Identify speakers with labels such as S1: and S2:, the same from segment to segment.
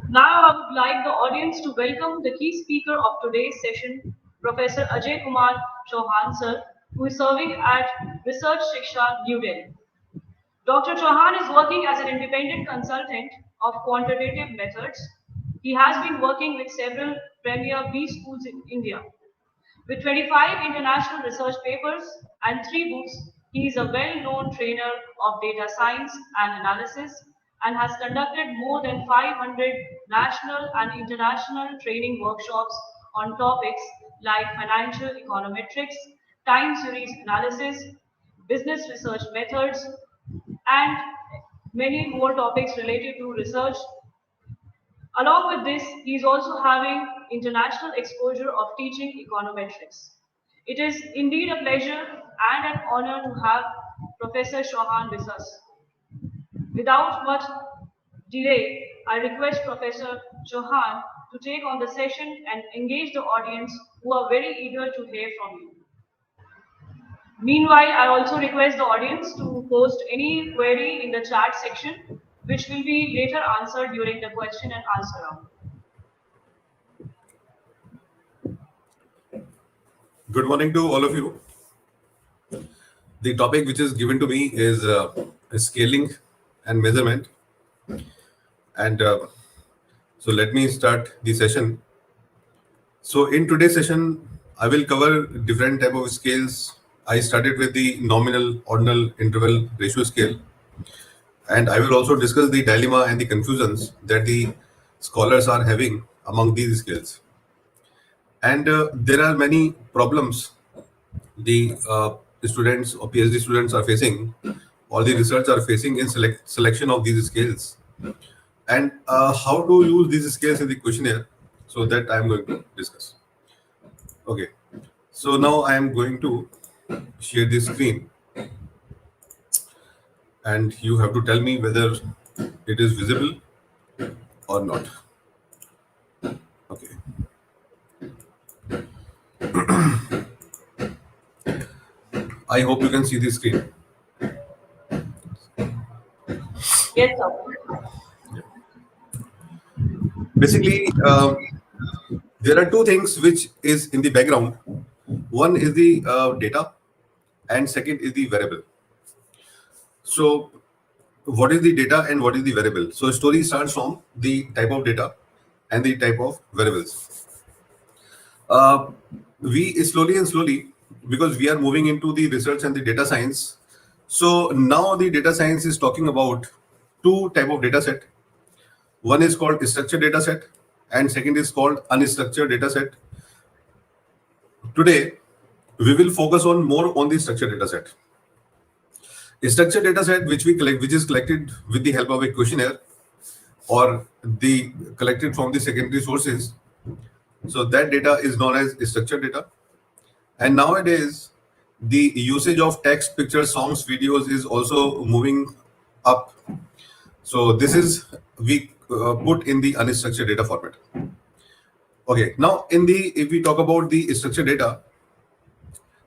S1: Now, I would like the audience to welcome the key speaker of today's session, Professor Ajay Kumar Chauhan sir, who is serving at Research Shiksha, New Delhi. Dr. Chauhan is working as an independent consultant of quantitative methods. He has been working with several premier B schools in India. With 25 international research papers and 3 books, he is a well-known trainer of data science and analysis and has conducted more than 500 national and international training workshops on topics like financial econometrics, time series analysis, business research methods, and many more topics related to research. Along with this, he is also having international exposure of teaching econometrics. It is indeed a pleasure and an honor to have Professor Chauhan with us. Without much delay, I request Professor Chauhan to take on the session and engage the audience who are very eager to hear from you. Meanwhile, I also request the audience to post any query in the chat section, which will be later answered during the question and answer round.
S2: Good morning to all of you. The topic which is given to me is scaling and measurement. And so let me start the session. So in today's session, I will cover different type of scales. I started with the nominal, ordinal, interval, ratio scale. And I will also discuss the dilemma and the confusions that the scholars are having among these scales. And there are many problems the students or PhD students are facing, or the research are facing in selection of these scales, and how to use these scales in the questionnaire. So that I am going to discuss. Okay, so now I am going to share the screen, and you have to tell me whether it is visible or not. Okay. I hope you can see the screen.
S1: Yes, sir.
S2: Basically, there are two things which is in the background. One is the data, and second is the variable. So, what is the data and what is the variable? So, story starts from the type of data and the type of variables. Uh, we slowly and slowly, because we are moving into the research and the data science. So now the data science is talking about two type of data set. One is called structured data set, and second is called unstructured data set. Today, we will focus on more on the structured data set. A structured data set which we collect, which is collected with the help of a questionnaire or the collected from the secondary sources. So that data is known as structured data. And nowadays, the usage of text, pictures, songs, videos is also moving up. So this is we put in the unstructured data format. Okay, now if we talk about the structured data,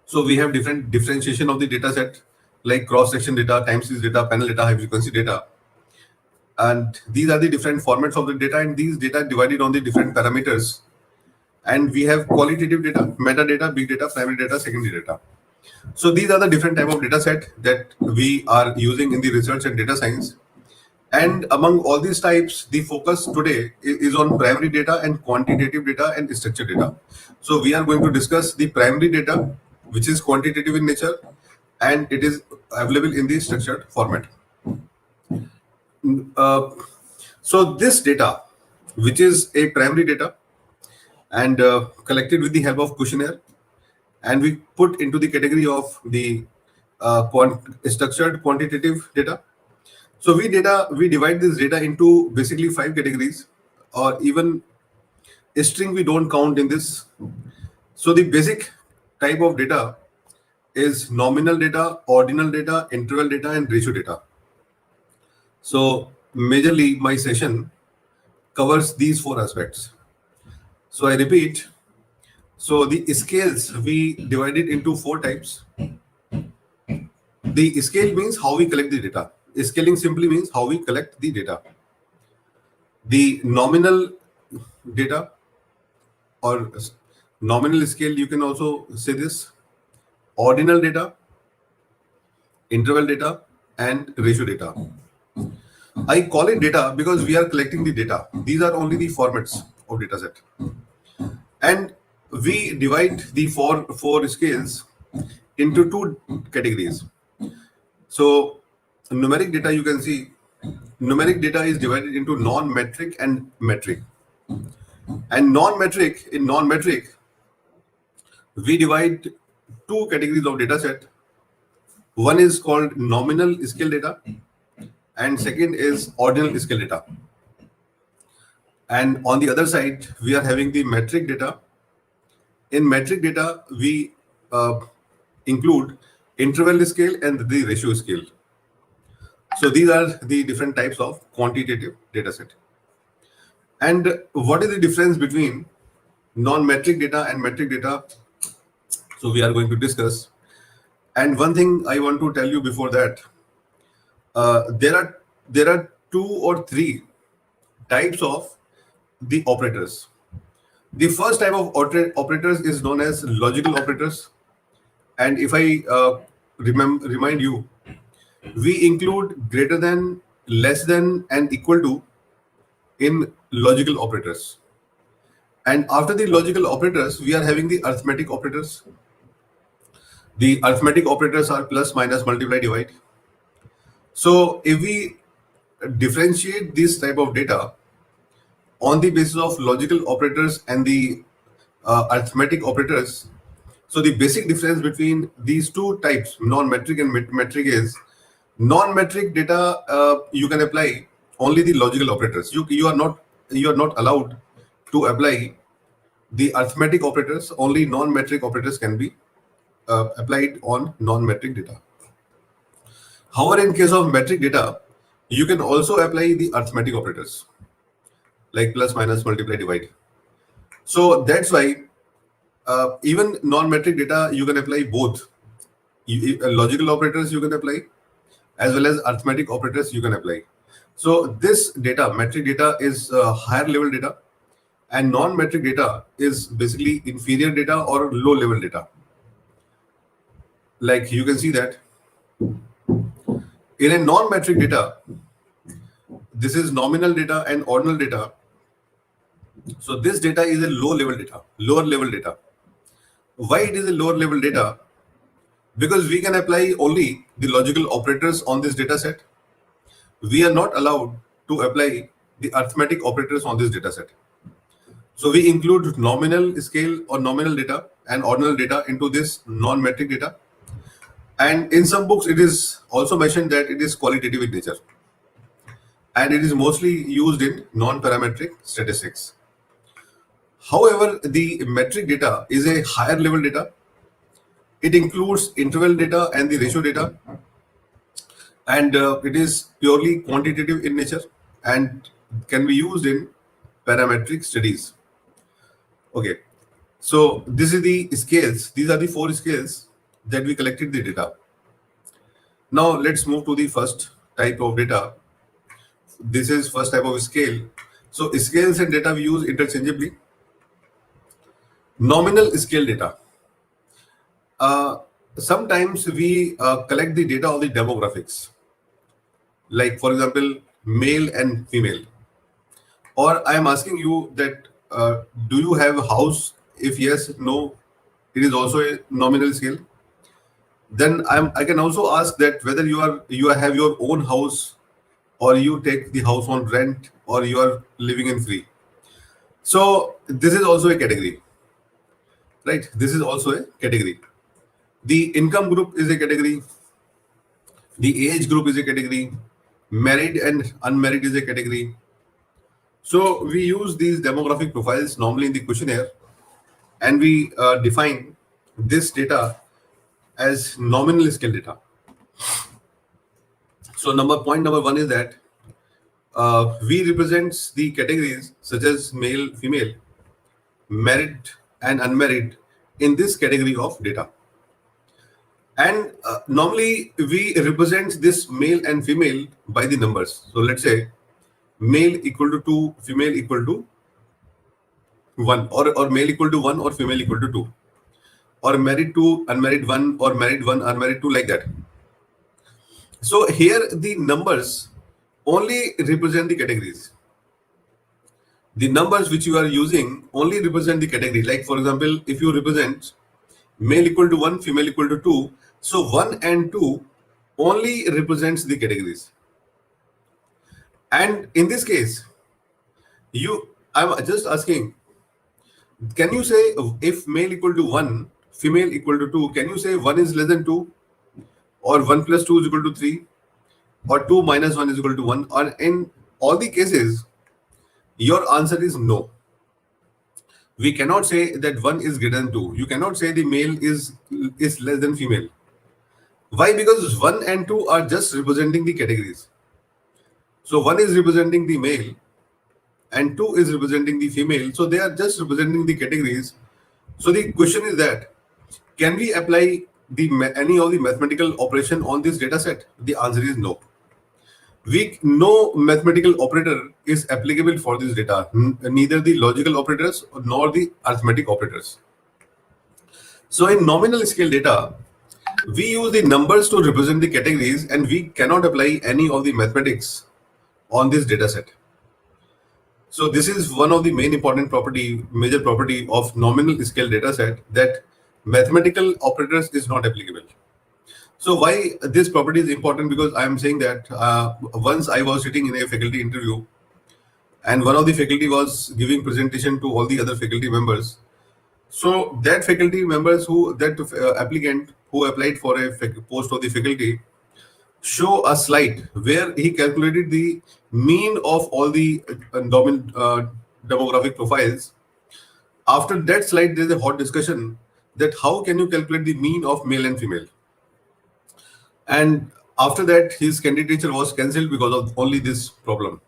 S2: so we have different differentiation of the data set, like cross-section data, time series data, panel data, high frequency data. And these are the different formats of the data, and these data divided on the different parameters. And we have qualitative data, metadata, big data, primary data, secondary data. So these are the different type of data set that we are using in the research and data science. And among all these types, the focus today is on primary data and quantitative data and structured data. So we are going to discuss the primary data, which is quantitative in nature, and it is available in the structured format. Uh, so this data, which is a primary data and collected with the help of questionnaire, and we put into the category of the structured quantitative data. So we divide this data into basically 5 categories, or even a string we don't count in this. So the basic type of data is nominal data, ordinal data, interval data, and ratio data. So majorly my session covers these 4 aspects. So I repeat, so the scales we divided into 4 types. The scale means how we collect the data. Scaling simply means how we collect the data. the nominal data or nominal scale, you can also say this, ordinal data, interval data, and ratio data. I call it data because we are collecting the data. These are only the formats of data set. And we divide the four scales into two categories. So numeric data, you can see numeric data is divided into non-metric and metric. And in non-metric, we divide two categories of data set. One is called nominal scale data, and second is ordinal scale data. And on the other side, we are having the metric data. In metric data, we include interval scale and the ratio scale. So these are the different types of quantitative data set. And what is the difference between non-metric data and metric data? So we are going to discuss. And one thing I want to tell you before that, there are two or three types of the operators. The first type of operators is known as logical operators. And if I remind you, we include greater than, less than, and equal to in logical operators. And after the logical operators, we are having the arithmetic operators. The arithmetic operators are plus, minus, multiply, divide. So if we differentiate this type of data on the basis of logical operators and the arithmetic operators, so the basic difference between these two types, non-metric and metric, is non-metric data you can apply only the logical operators. You are not allowed to apply the arithmetic operators. Only non-metric operators can be applied on non-metric data. However, in case of metric data, you can also apply the arithmetic operators like plus, minus, multiply, divide. So that's why even non-metric data, you can apply both. Logical operators you can apply, as well as arithmetic operators you can apply. So this data, metric data, is higher level data, and non-metric data is basically inferior data or low level data. Like you can see that in a non-metric data, this is nominal data and ordinal data. So this data is a lower level data. Why it is a lower level data? Because we can apply only the logical operators on this data set. We are not allowed to apply the arithmetic operators on this data set. So we include nominal scale or nominal data and ordinal data into this non-metric data. And in some books, it is also mentioned that it is qualitative in nature. And it is mostly used in non-parametric statistics. However, the metric data is a higher level data. It includes interval data and the ratio data. And it is purely quantitative in nature and can be used in parametric studies. Okay, so this is the scales. These are the four scales that we collected the data. Now let's move to the first type of data. This is first type of scale. So scales and data we use interchangeably. Nominal scale data. Sometimes we collect the data of the demographics, like for example, male and female. Or I am asking you that do you have a house? If yes, no, it is also a nominal scale. Then I can also ask that whether you have your own house, or you take the house on rent, or you are living in free. So this is also a category, right? This is also a category. The income group is a category. The age group is a category. Married and unmarried is a category. So we use these demographic profiles normally in the questionnaire, and we define this data as nominal scale data. So point number one is that we represent the categories such as male, female, married and unmarried in this category of data. And normally we represent this male and female by the numbers. So let's say male equal to 2, female equal to 1, or male equal to 1 or female equal to 2, or married 2, unmarried 1, or married 1, unmarried 2, like that. So here the numbers only represent the categories. The numbers which you are using only represent the category. Like for example, if you represent male equal to 1, female equal to 2, so 1 and 2 only represents the categories. And in this case, I'm just asking, can you say if male equal to 1, female equal to 2, can you say 1 is less than 2, or 1 plus 2 is equal to 3, or 2 minus 1 is equal to 1? Or in all the cases, your answer is no. We cannot say that 1 is greater than 2. You cannot say the male is less than female. Why? Because 1 and 2 are just representing the categories. So 1 is representing the male and 2 is representing the female. So they are just representing the categories. So the question is that, can we apply any of the mathematical operation on this data set? The answer is no. No mathematical operator is applicable for this data, neither the logical operators nor the arithmetic operators. So in nominal scale data, we use the numbers to represent the categories, and we cannot apply any of the mathematics on this data set. So this is one of the major property of nominal scale data set, that mathematical operators is not applicable. So why this property is important? Because I am saying that once I was sitting in a faculty interview, and one of the faculty was giving presentation to all the other faculty members. So that faculty members applicant who applied for a post of the faculty show a slide where he calculated the mean of all the demographic profiles. After that slide, there is a hot discussion that how can you calculate the mean of male and female? And after that, his candidature was cancelled because of only this problem.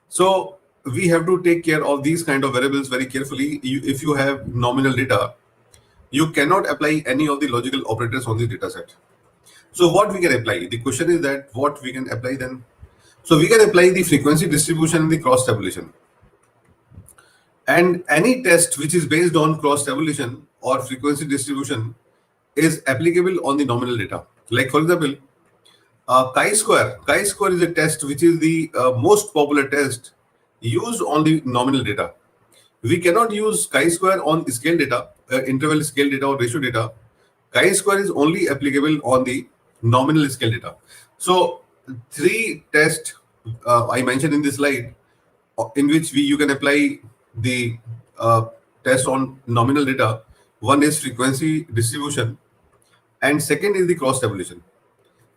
S2: So we have to take care of these kind of variables very carefully. If you have nominal data, you cannot apply any of the logical operators on the data set. So what we can apply? The question is that what we can apply then? So we can apply the frequency distribution and the cross tabulation. And any test which is based on cross tabulation or frequency distribution is applicable on the nominal data. Like for example, chi-square. Chi-square is a test which is the most popular test used on the nominal data. We cannot use chi-square on scale data, interval scale data or ratio data. Chi-square is only applicable on the nominal scale data. So 3 tests I mentioned in this slide, in which you can apply the test on nominal data. One is frequency distribution, and second is the cross tabulation,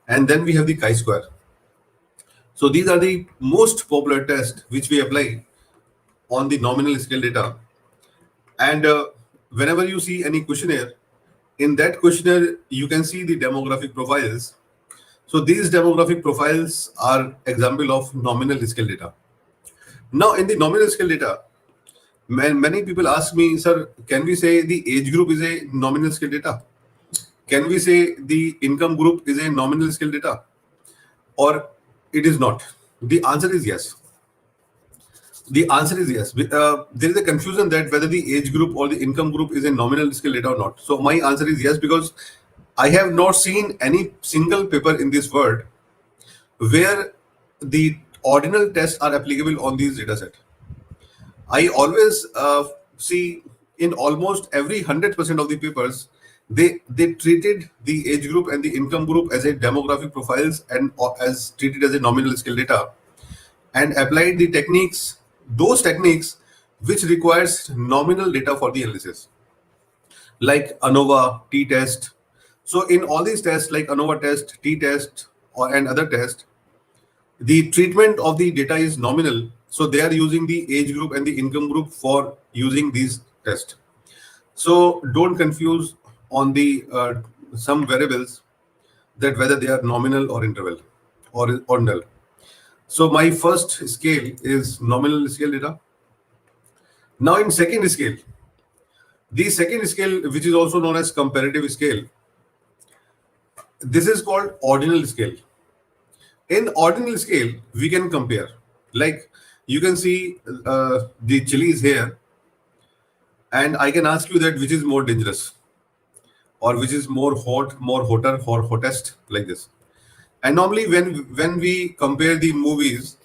S2: and then we have the chi-square. So these are the most popular tests which we apply on the nominal scale data. And whenever you see any questionnaire, in that questionnaire you can see the demographic profiles. So these demographic profiles are example of nominal scale data. Now in the nominal scale data, many people ask me, sir, can we say the age group is a nominal scale data? Can we say the income group is a nominal scale data, or it is not? The answer is yes. The answer is yes. There is a confusion that whether the age group or the income group is a nominal scale data or not. So my answer is yes, because I have not seen any single paper in this world where the ordinal tests are applicable on these data set. I always see in almost every 100% of the papers, they treated the age group and the income group as a demographic profiles and as treated as a nominal scale data, and applied the techniques, those techniques which requires nominal data for the analysis, like ANOVA, t-test. So in all these tests like ANOVA test, t-test, and other tests, the treatment of the data is nominal. So they are using the age group and the income group for using these tests. So don't confuse on the some variables that whether they are nominal or interval or null. So my first scale is nominal scale data. Now in second scale, the second scale, which is also known as comparative scale, this is called ordinal scale. In ordinal scale, we can compare. Like you can see the chilies here, and I can ask you that which is more dangerous, or which is more hot, more hotter, or hottest, like this. And normally when we compare the movies,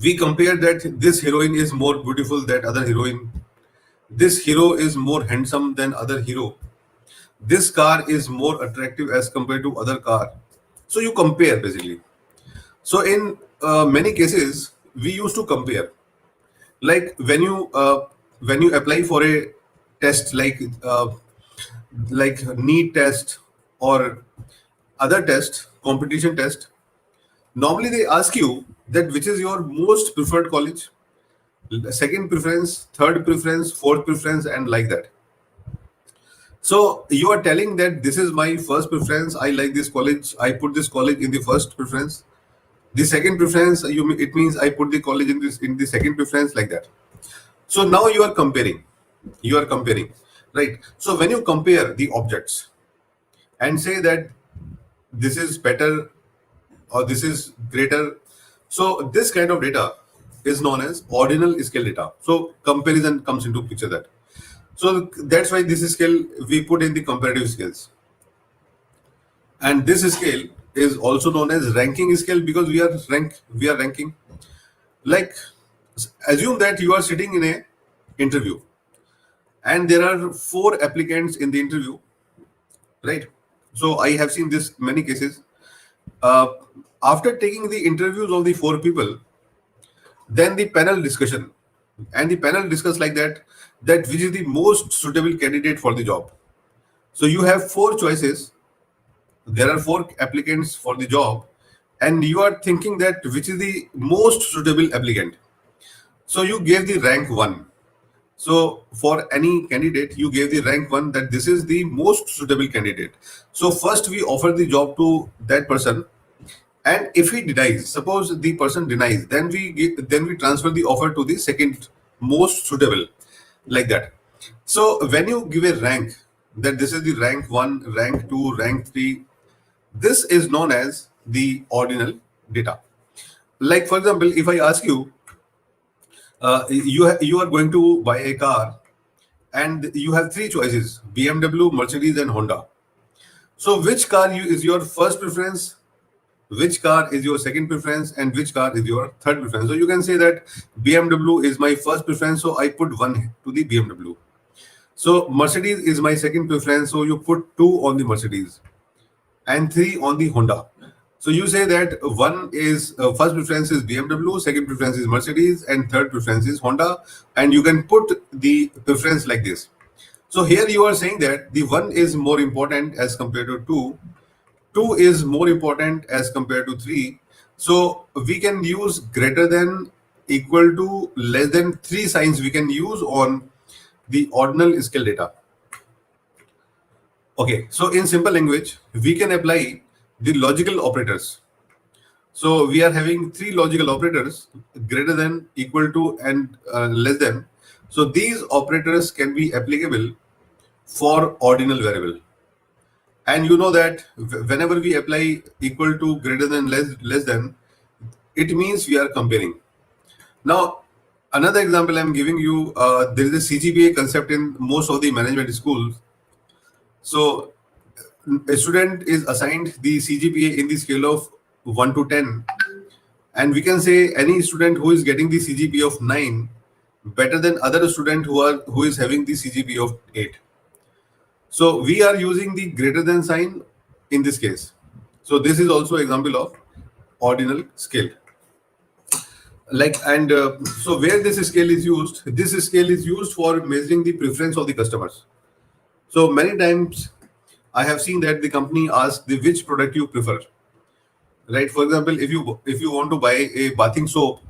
S2: we compare that this heroine is more beautiful than other heroine. This hero is more handsome than other hero. This car is more attractive as compared to other car. So you compare basically. So in many cases, we used to compare. Like when you apply for a test like NEET test or other test, competition test, normally they ask you that which is your most preferred college, second preference, third preference, fourth preference, and like that. So you are telling that this is my first preference. I like this college. I put this college in the first preference. The second preference, it means I put the college in the second preference, like that. So now you are comparing. You are comparing, right? So when you compare the objects and say that this is better or this is greater, so this kind of data is known as ordinal scale data. So comparison comes into picture that. So that's why this scale we put in the comparative scales. And this scale is also known as ranking scale because we are ranking. Like assume that you are sitting in a interview and there are four applicants in the interview, right? So I have seen this many cases. Uh, After taking the interviews of the four people, then the panel discussion, and the panel discuss like that which is the most suitable candidate for the job. So you have four choices. There are four applicants for the job, and you are thinking that which is the most suitable applicant. So you gave the rank one. So for any candidate, you gave the rank one that this is the most suitable candidate. So first we offer the job to that person, and if he denies, suppose the person denies, then we transfer the offer to the second most suitable, like that. So when you give a rank, that this is the rank one, rank two, rank three, this is known as the ordinal data. Like for example, if I ask you, you are going to buy a car, and you have three choices: BMW, Mercedes, and Honda. So which car is your first preference? Which car is your second preference, and which car is your third preference? So you can say that BMW is my first preference, so I put one to the BMW. So Mercedes is my second preference, so you put two on the Mercedes and three on the Honda. So you say that one is first preference is BMW, second preference is Mercedes, and third preference is Honda, and you can put the preference like this. So here you are saying that the one is more important as compared to two. Two is more important as compared to three. So we can use greater than, equal to, less than, three signs we can use on the ordinal scale data. Okay, so in simple language, we can apply the logical operators. So we are having three logical operators: greater than, equal to, and less than. So these operators can be applicable for ordinal variable. And you know that whenever we apply equal to, greater than, less than, it means we are comparing. Now, another example I'm giving you, there is a CGPA concept in most of the management schools. So a student is assigned the CGPA in the scale of 1 to 10, and we can say any student who is getting the CGPA of 9 better than other student who is having the CGPA of 8. So we are using the greater than sign in this case. So this is also example of ordinal scale. So where this scale is used, this scale is used for measuring the preference of the customers. So many times I have seen that the company asks the which product you prefer. Right? For example, if you want to buy a bathing soap,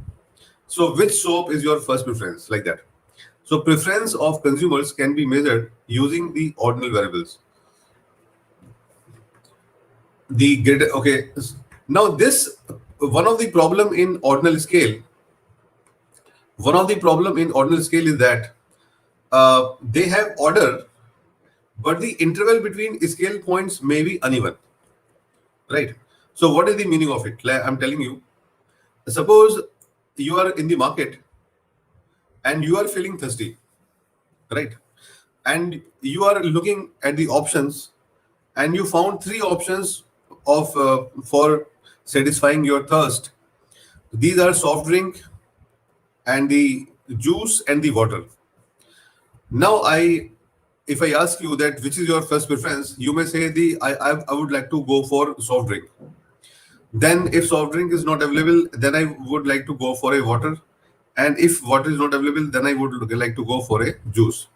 S2: so which soap is your first preference, like that. So preference of consumers can be measured using the ordinal variables. The greater, okay. Now this one of the problem in ordinal scale. One of the problem in ordinal scale is that they have order, but the interval between scale points may be uneven. Right. So what is the meaning of it? Like I'm telling you. Suppose you are in the market and you are feeling thirsty, right? And you are looking at the options, and you found three options of for satisfying your thirst. These are soft drink and the juice and the water. Now, if I ask you that which is your first preference, you may say I would like to go for soft drink. Then, if soft drink is not available, then I would like to go for a water. And if water is not available, then I would like to go for a juice.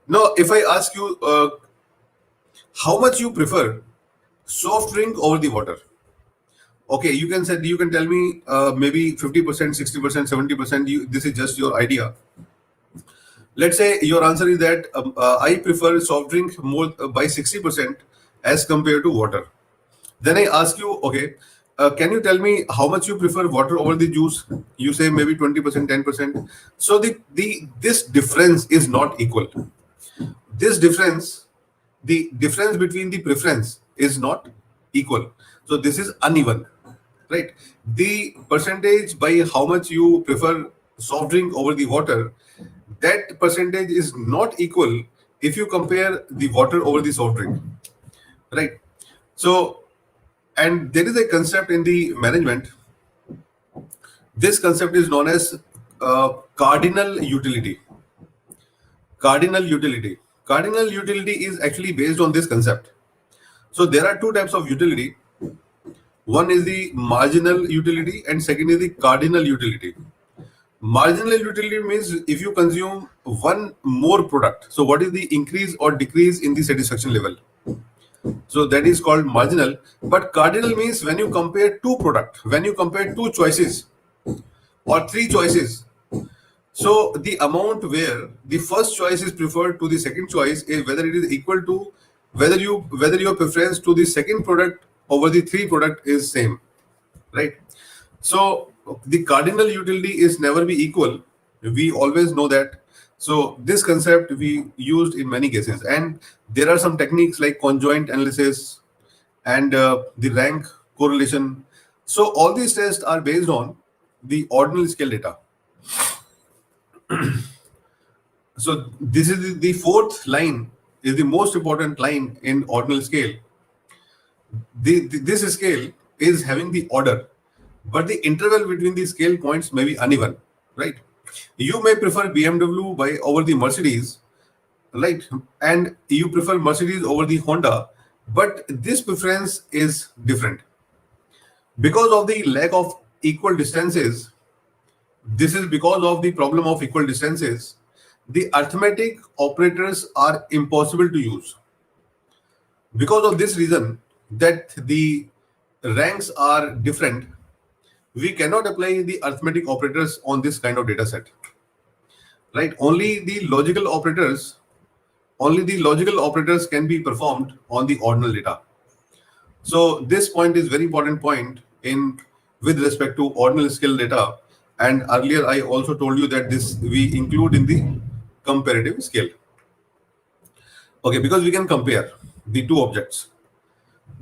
S2: Now, if I ask you how much you prefer soft drink over the water, okay, you can tell me maybe 50%, 60%, 70%. This is just your idea. Let's say your answer is that I prefer soft drink more by 60% as compared to water. Then I ask you, okay, can you tell me how much you prefer water over the juice? You say maybe 20%, 10%. So this difference is not equal. This difference, the difference between the preference is not equal. So this is uneven, right? The percentage by how much you prefer soft drink over the water, that percentage is not equal if you compare the water over the soft drink, right? So, and there is a concept in the management. This concept is known as cardinal utility. Cardinal utility. Cardinal utility is actually based on this concept. So there are two types of utility. One is the marginal utility and second is the cardinal utility. Marginal utility means if you consume one more product. So what is the increase or decrease in the satisfaction level? So that is called marginal. But cardinal means when you compare two products, when you compare two choices or three choices. So the amount where the first choice is preferred to the second choice is whether it is equal to whether your preference to the second product over the three product is same, right? So the cardinal utility is never be equal. We always know that. So this concept we used in many cases, and there are some techniques like conjoint analysis and the rank correlation. So all these tests are based on the ordinal scale data. So this is the fourth line is the most important line in ordinal scale. This scale is having the order, but the interval between the scale points may be uneven, right? You may prefer BMW over the Mercedes, right? And you prefer Mercedes over the Honda, but this preference is different. Because of the lack of equal distances, this is because of the problem of equal distances, the arithmetic operators are impossible to use. Because of this reason that the ranks are different, we cannot apply the arithmetic operators on this kind of data set, right? Only the logical operators can be performed on the ordinal data. So this point is very important point with respect to ordinal scale data. And earlier I also told you that this we include in the comparative scale. Okay, because we can compare the two objects.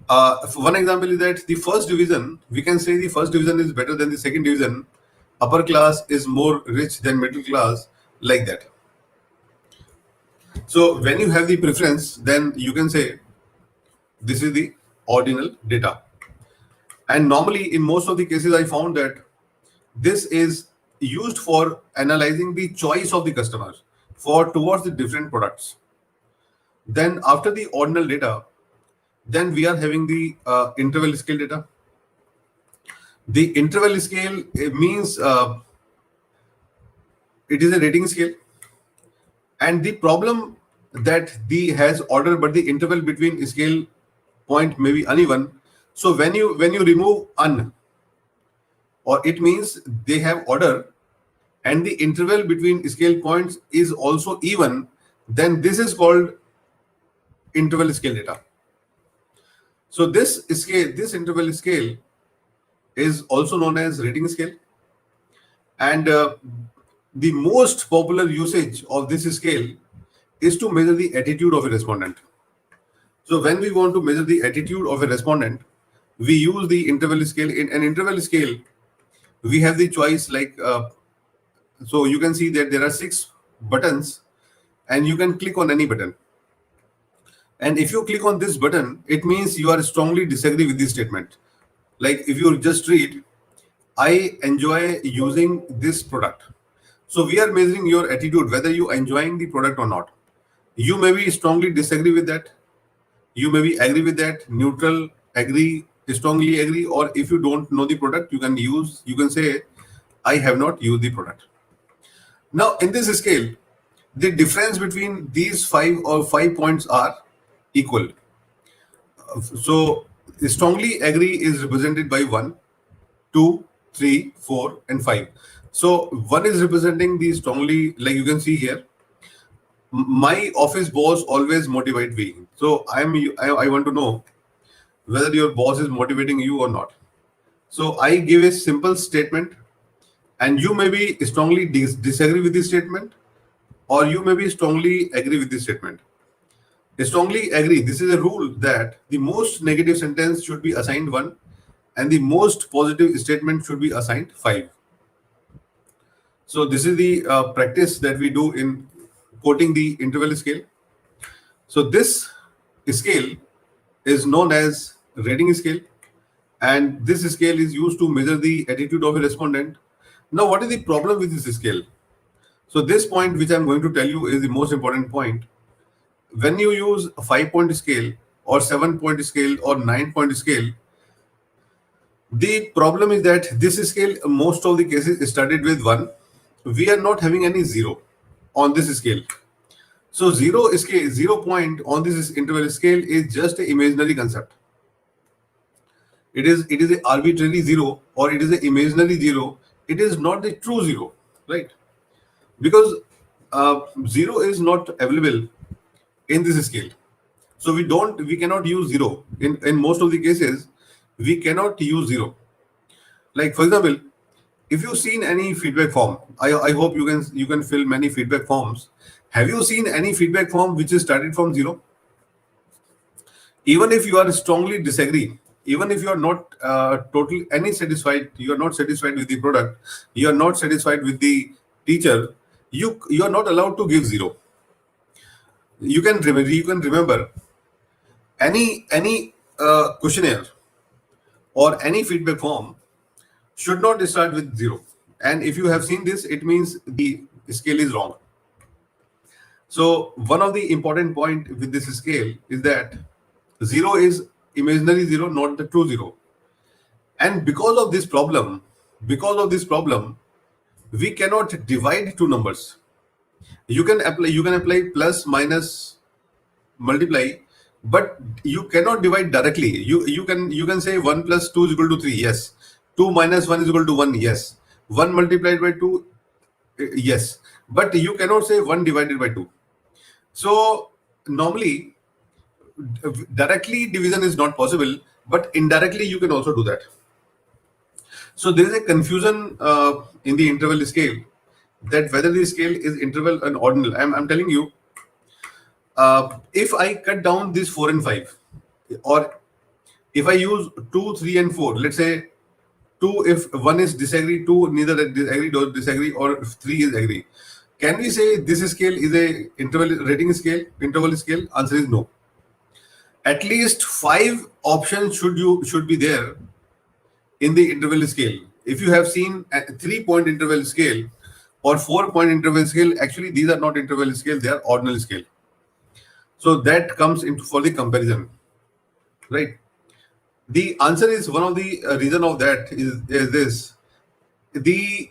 S2: One example is that the first division, we can say the first division is better than the second division. Upper class is more rich than middle class, like that. So when you have the preference, then you can say this is the ordinal data. And normally in most of the cases, I found that this is used for analyzing the choice of the customer towards the different products. Then after the ordinal data, then we are having the interval scale data. The interval scale means it is a rating scale, and the problem that the has order, but the interval between scale point may be uneven. So when you remove un, or it means they have order, and the interval between scale points is also even, then this is called interval scale data. So this interval scale is also known as rating scale, and the most popular usage of this scale is to measure the attitude of a respondent. So when we want to measure the attitude of a respondent, we use the interval scale. In an interval scale, we have the choice like, so you can see that there are 6 buttons and you can click on any button. And if you click on this button, it means you are strongly disagree with this statement. Like if you just read, I enjoy using this product. So we are measuring your attitude, whether you are enjoying the product or not. You may be strongly disagree with that. You may be agree with that, neutral, agree, strongly agree, or if you don't know the product, you can say, I have not used the product. Now in this scale, the difference between these 5 points are equal. So strongly agree is represented by 1, 2, 3, 4, and 5. So 1 is representing the strongly, like you can see here. My office boss always motivate me. So I want to know whether your boss is motivating you or not. So I give a simple statement, and you may be strongly disagree with this statement, or you may be strongly agree with this statement. Strongly agree. This is a rule that the most negative sentence should be assigned 1, and the most positive statement should be assigned 5. So this is the practice that we do in quoting the interval scale. So this scale is known as rating scale, and this scale is used to measure the attitude of a respondent. Now, what is the problem with this scale? So this point which I'm going to tell you is the most important point. When you use a 5-point scale or 7-point scale or 9-point scale, the problem is that this scale, most of the cases started with 1. We are not having any 0 on this scale. So 0 point on this interval scale is just an imaginary concept. It is an arbitrary 0, or it is an imaginary 0. It is not the true 0, right? Because 0 is not available in this scale. So we cannot use 0 in most of the cases. We cannot use 0. Like for example, if you've seen any feedback form, I hope you can fill many feedback forms. Have you seen any feedback form which is started from 0? Even if you are strongly disagree, even if you are not totally any satisfied, you are not satisfied with the product, you are not satisfied with the teacher, you are not allowed to give 0. You can remember any questionnaire or any feedback form should not start with 0. And if you have seen this, it means the scale is wrong. So one of the important point with this scale is that 0 is imaginary 0, not the true 0. And because of this problem, we cannot divide two numbers. You can apply plus, minus, multiply, but you cannot divide directly. You can say 1 plus 2 is equal to 3, yes. 2 minus 1 is equal to 1, yes. 1 multiplied by 2, yes. But you cannot say 1 divided by 2. So normally directly division is not possible, but indirectly you can also do that. So there is a confusion in the interval scale, that whether the scale is interval and ordinal. I'm telling you, if I cut down this 4 and 5, or if I use 2, 3, and 4, let's say 2, if 1 is disagree, 2 neither disagree nor disagree, or 3 is agree, can we say this scale is a interval scale? Answer is no. At least 5 options should be there in the interval scale. If you have seen a 3-point interval scale or 4-point interval scale, actually these are not interval scale, they are ordinal scale. So that comes into for the comparison, right? The answer is, one of the reason of that is this: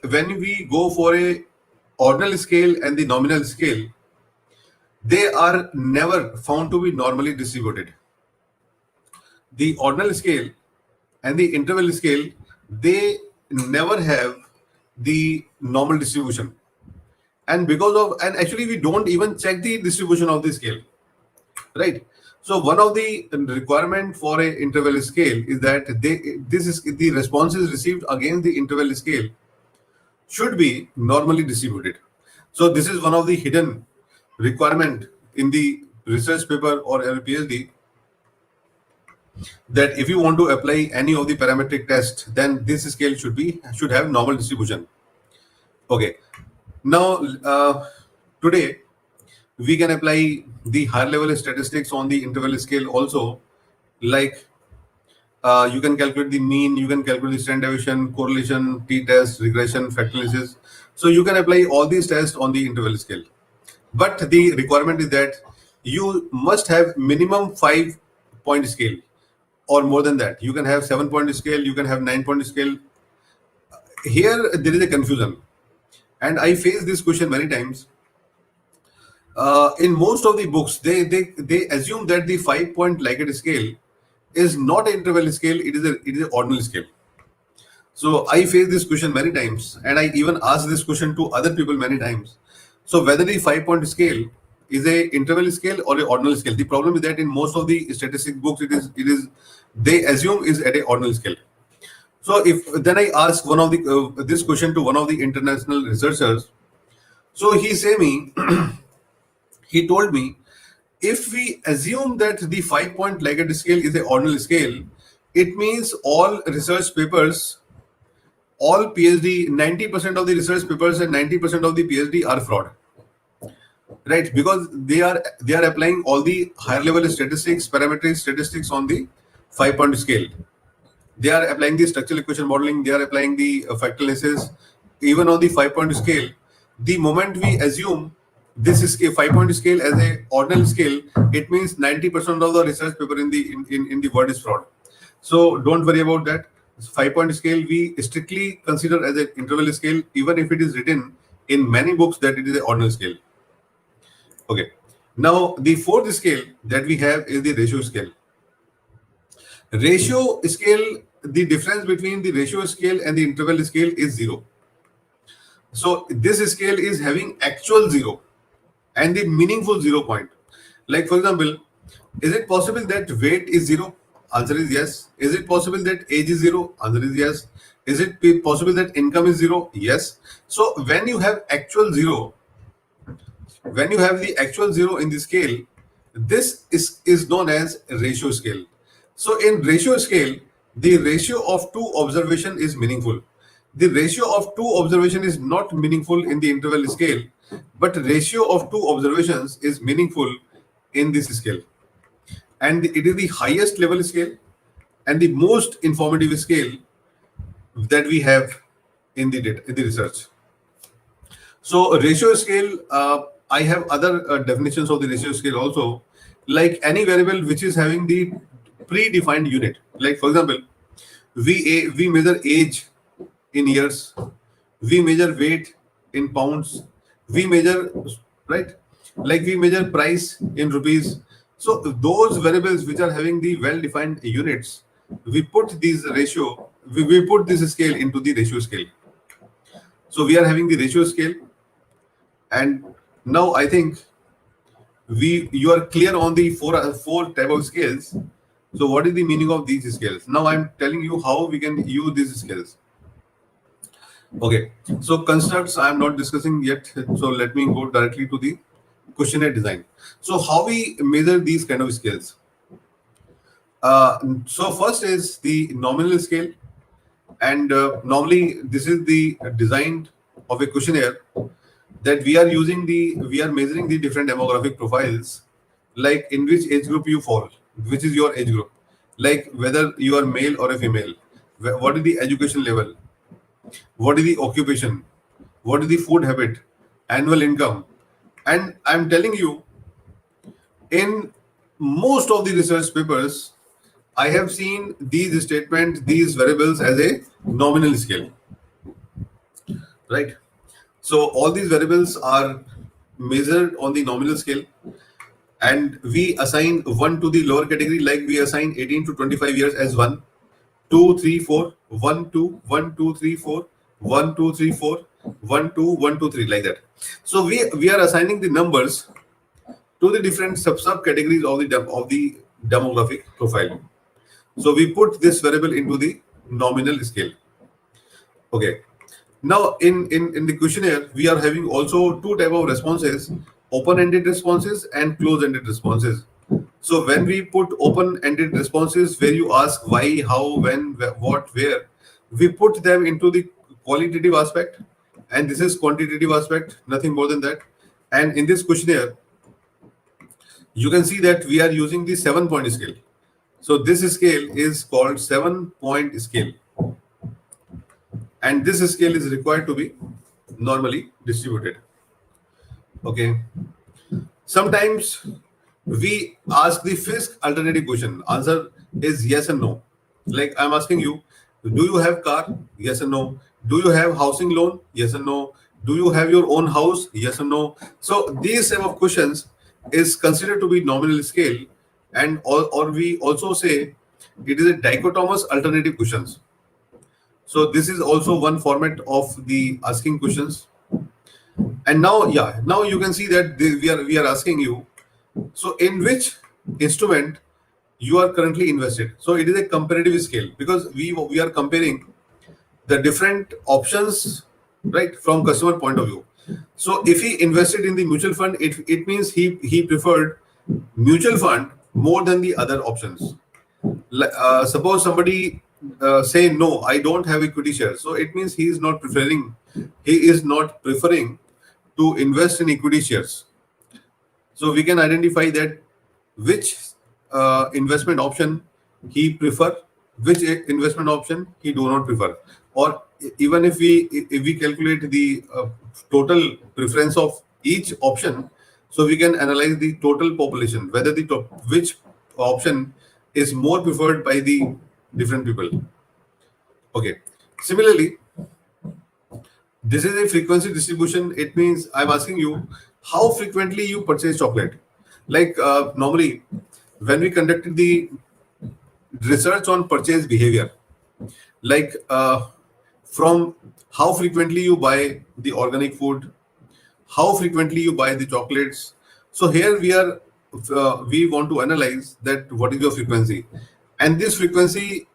S2: when we go for a ordinal scale and the nominal scale, they are never found to be normally distributed. The ordinal scale and the interval scale, they never have the normal distribution, and actually we don't even check the distribution of the scale, right? So one of the requirement for a interval scale is that the responses received against the interval scale should be normally distributed. So this is one of the hidden requirement in the research paper or a PhD. that if you want to apply any of the parametric test, then this scale should have normal distribution. Okay. Now, today we can apply the higher level statistics on the interval scale also, like you can calculate the mean, you can calculate the standard deviation, correlation, t-test, regression, factor analysis. So you can apply all these tests on the interval scale. But the requirement is that you must have minimum 5-point scale or more than that. You can have 7-point scale, you can have 9-point scale. Here there is a confusion, and I faced this question many times. In most of the books, they assume that the 5-point Likert scale is not an interval scale; it is an ordinal scale. So I faced this question many times, and I even asked this question to other people many times. So whether the 5-point scale is a interval scale or a ordinal scale, the problem is that in most of the statistic books, it is they assume is at a ordinal scale. So if then I asked one of the this question to one of the international researchers. So he told me, if we assume that the 5-point Likert scale is a ordinal scale, it means all research papers, all PhD, 90% of the research papers and 90% of the PhD are fraud, right? Because they are applying all the higher level statistics, parametric statistics on the 5-point scale. They are applying the structural equation modeling, they are applying the factor analysis. Even on the 5-point scale, the moment we assume this is a 5-point scale as a ordinal scale, it means 90% of the research paper in the world is fraud. So don't worry about that. 5-point scale we strictly consider as an interval scale, even if it is written in many books that it is an ordinal scale. Okay. Now the fourth scale that we have is the ratio scale. Ratio scale, the difference between the ratio scale and the interval scale is 0. So this scale is having actual 0 and the meaningful 0 point. Like for example, is it possible that weight is 0? Answer is yes. Is it possible that age is 0? Answer is yes. Is it possible that income is 0? Yes. So when you have actual 0, when you have the actual 0 in the scale, this is known as ratio scale. So in ratio scale, the ratio of 2 observation is meaningful. The ratio of 2 observation is not meaningful in the interval scale, but ratio of 2 observations is meaningful in this scale. And it is the highest level scale and the most informative scale that we have in the data, in the research. So ratio scale, I have other definitions of the ratio scale also, like any variable which is having the predefined unit. Like for example, we measure age in years, we measure weight in pounds, we measure, right, like we measure price in rupees. So those variables which are having the well-defined units, we put these ratio, we put this scale into the ratio scale. So we are having the ratio scale, and now I think you are clear on the four type of scales. So what is the meaning of these scales? Now I'm telling you how we can use these scales. Okay, so constructs I am not discussing yet. So let me go directly to the questionnaire design. So how we measure these kind of scales? So first is the nominal scale, and normally this is the design of a questionnaire that we are measuring the different demographic profiles, like in which age group you fall, which is your age group, like whether you are male or a female, what is the education level, what is the occupation, what is the food habit, annual income. And I'm telling you, in most of the research papers, I have seen these statements, these variables as a nominal scale, right? So all these variables are measured on the nominal scale, and we assign 1 to the lower category, like we assign 18 to 25 years as 1, 2, 3, 4, 1, 2, 1, 2, 3, 4, 1, 2, 3, 4, 1, 2, 1, 2, 3, like that. So we are assigning the numbers to the different subcategories of the demographic profile. So we put this variable into the nominal scale. Okay. Now in the questionnaire, we are having also two type of responses: open-ended responses and closed-ended responses. So when we put open-ended responses where you ask why, how, when, what, where, we put them into the qualitative aspect, and this is quantitative aspect, nothing more than that. And in this questionnaire, you can see that we are using the 7-point scale. So this scale is called 7-point scale, and this scale is required to be normally distributed. Okay. Sometimes we ask the fixed alternative question. Answer is yes and no. Like I'm asking you, do you have car? Yes and no. Do you have housing loan? Yes and no. Do you have your own house? Yes and no. So these type of questions is considered to be nominal scale, and or we also say it is a dichotomous alternative questions. So this is also one format of the asking questions. And now, yeah, now you can see that we are asking you. So in which instrument you are currently invested? So it is a comparative scale because we are comparing the different options, right, from customer point of view. So if he invested in the mutual fund, it means he preferred mutual fund more than the other options. Suppose somebody say no, I don't have equity shares, so it means he is not preferring to invest in equity shares. So we can identify that which investment option he prefer, which investment option he do not prefer, or even if we calculate the total preference of each option, so we can analyze the total population whether which option is more preferred by the different people. Okay. Similarly, this is a frequency distribution. It means I'm asking you how frequently you purchase chocolate. Like normally, when we conducted the research on purchase behavior, like from how frequently you buy the organic food, how frequently you buy the chocolates. So here we want to analyze that what is your frequency, and this frequency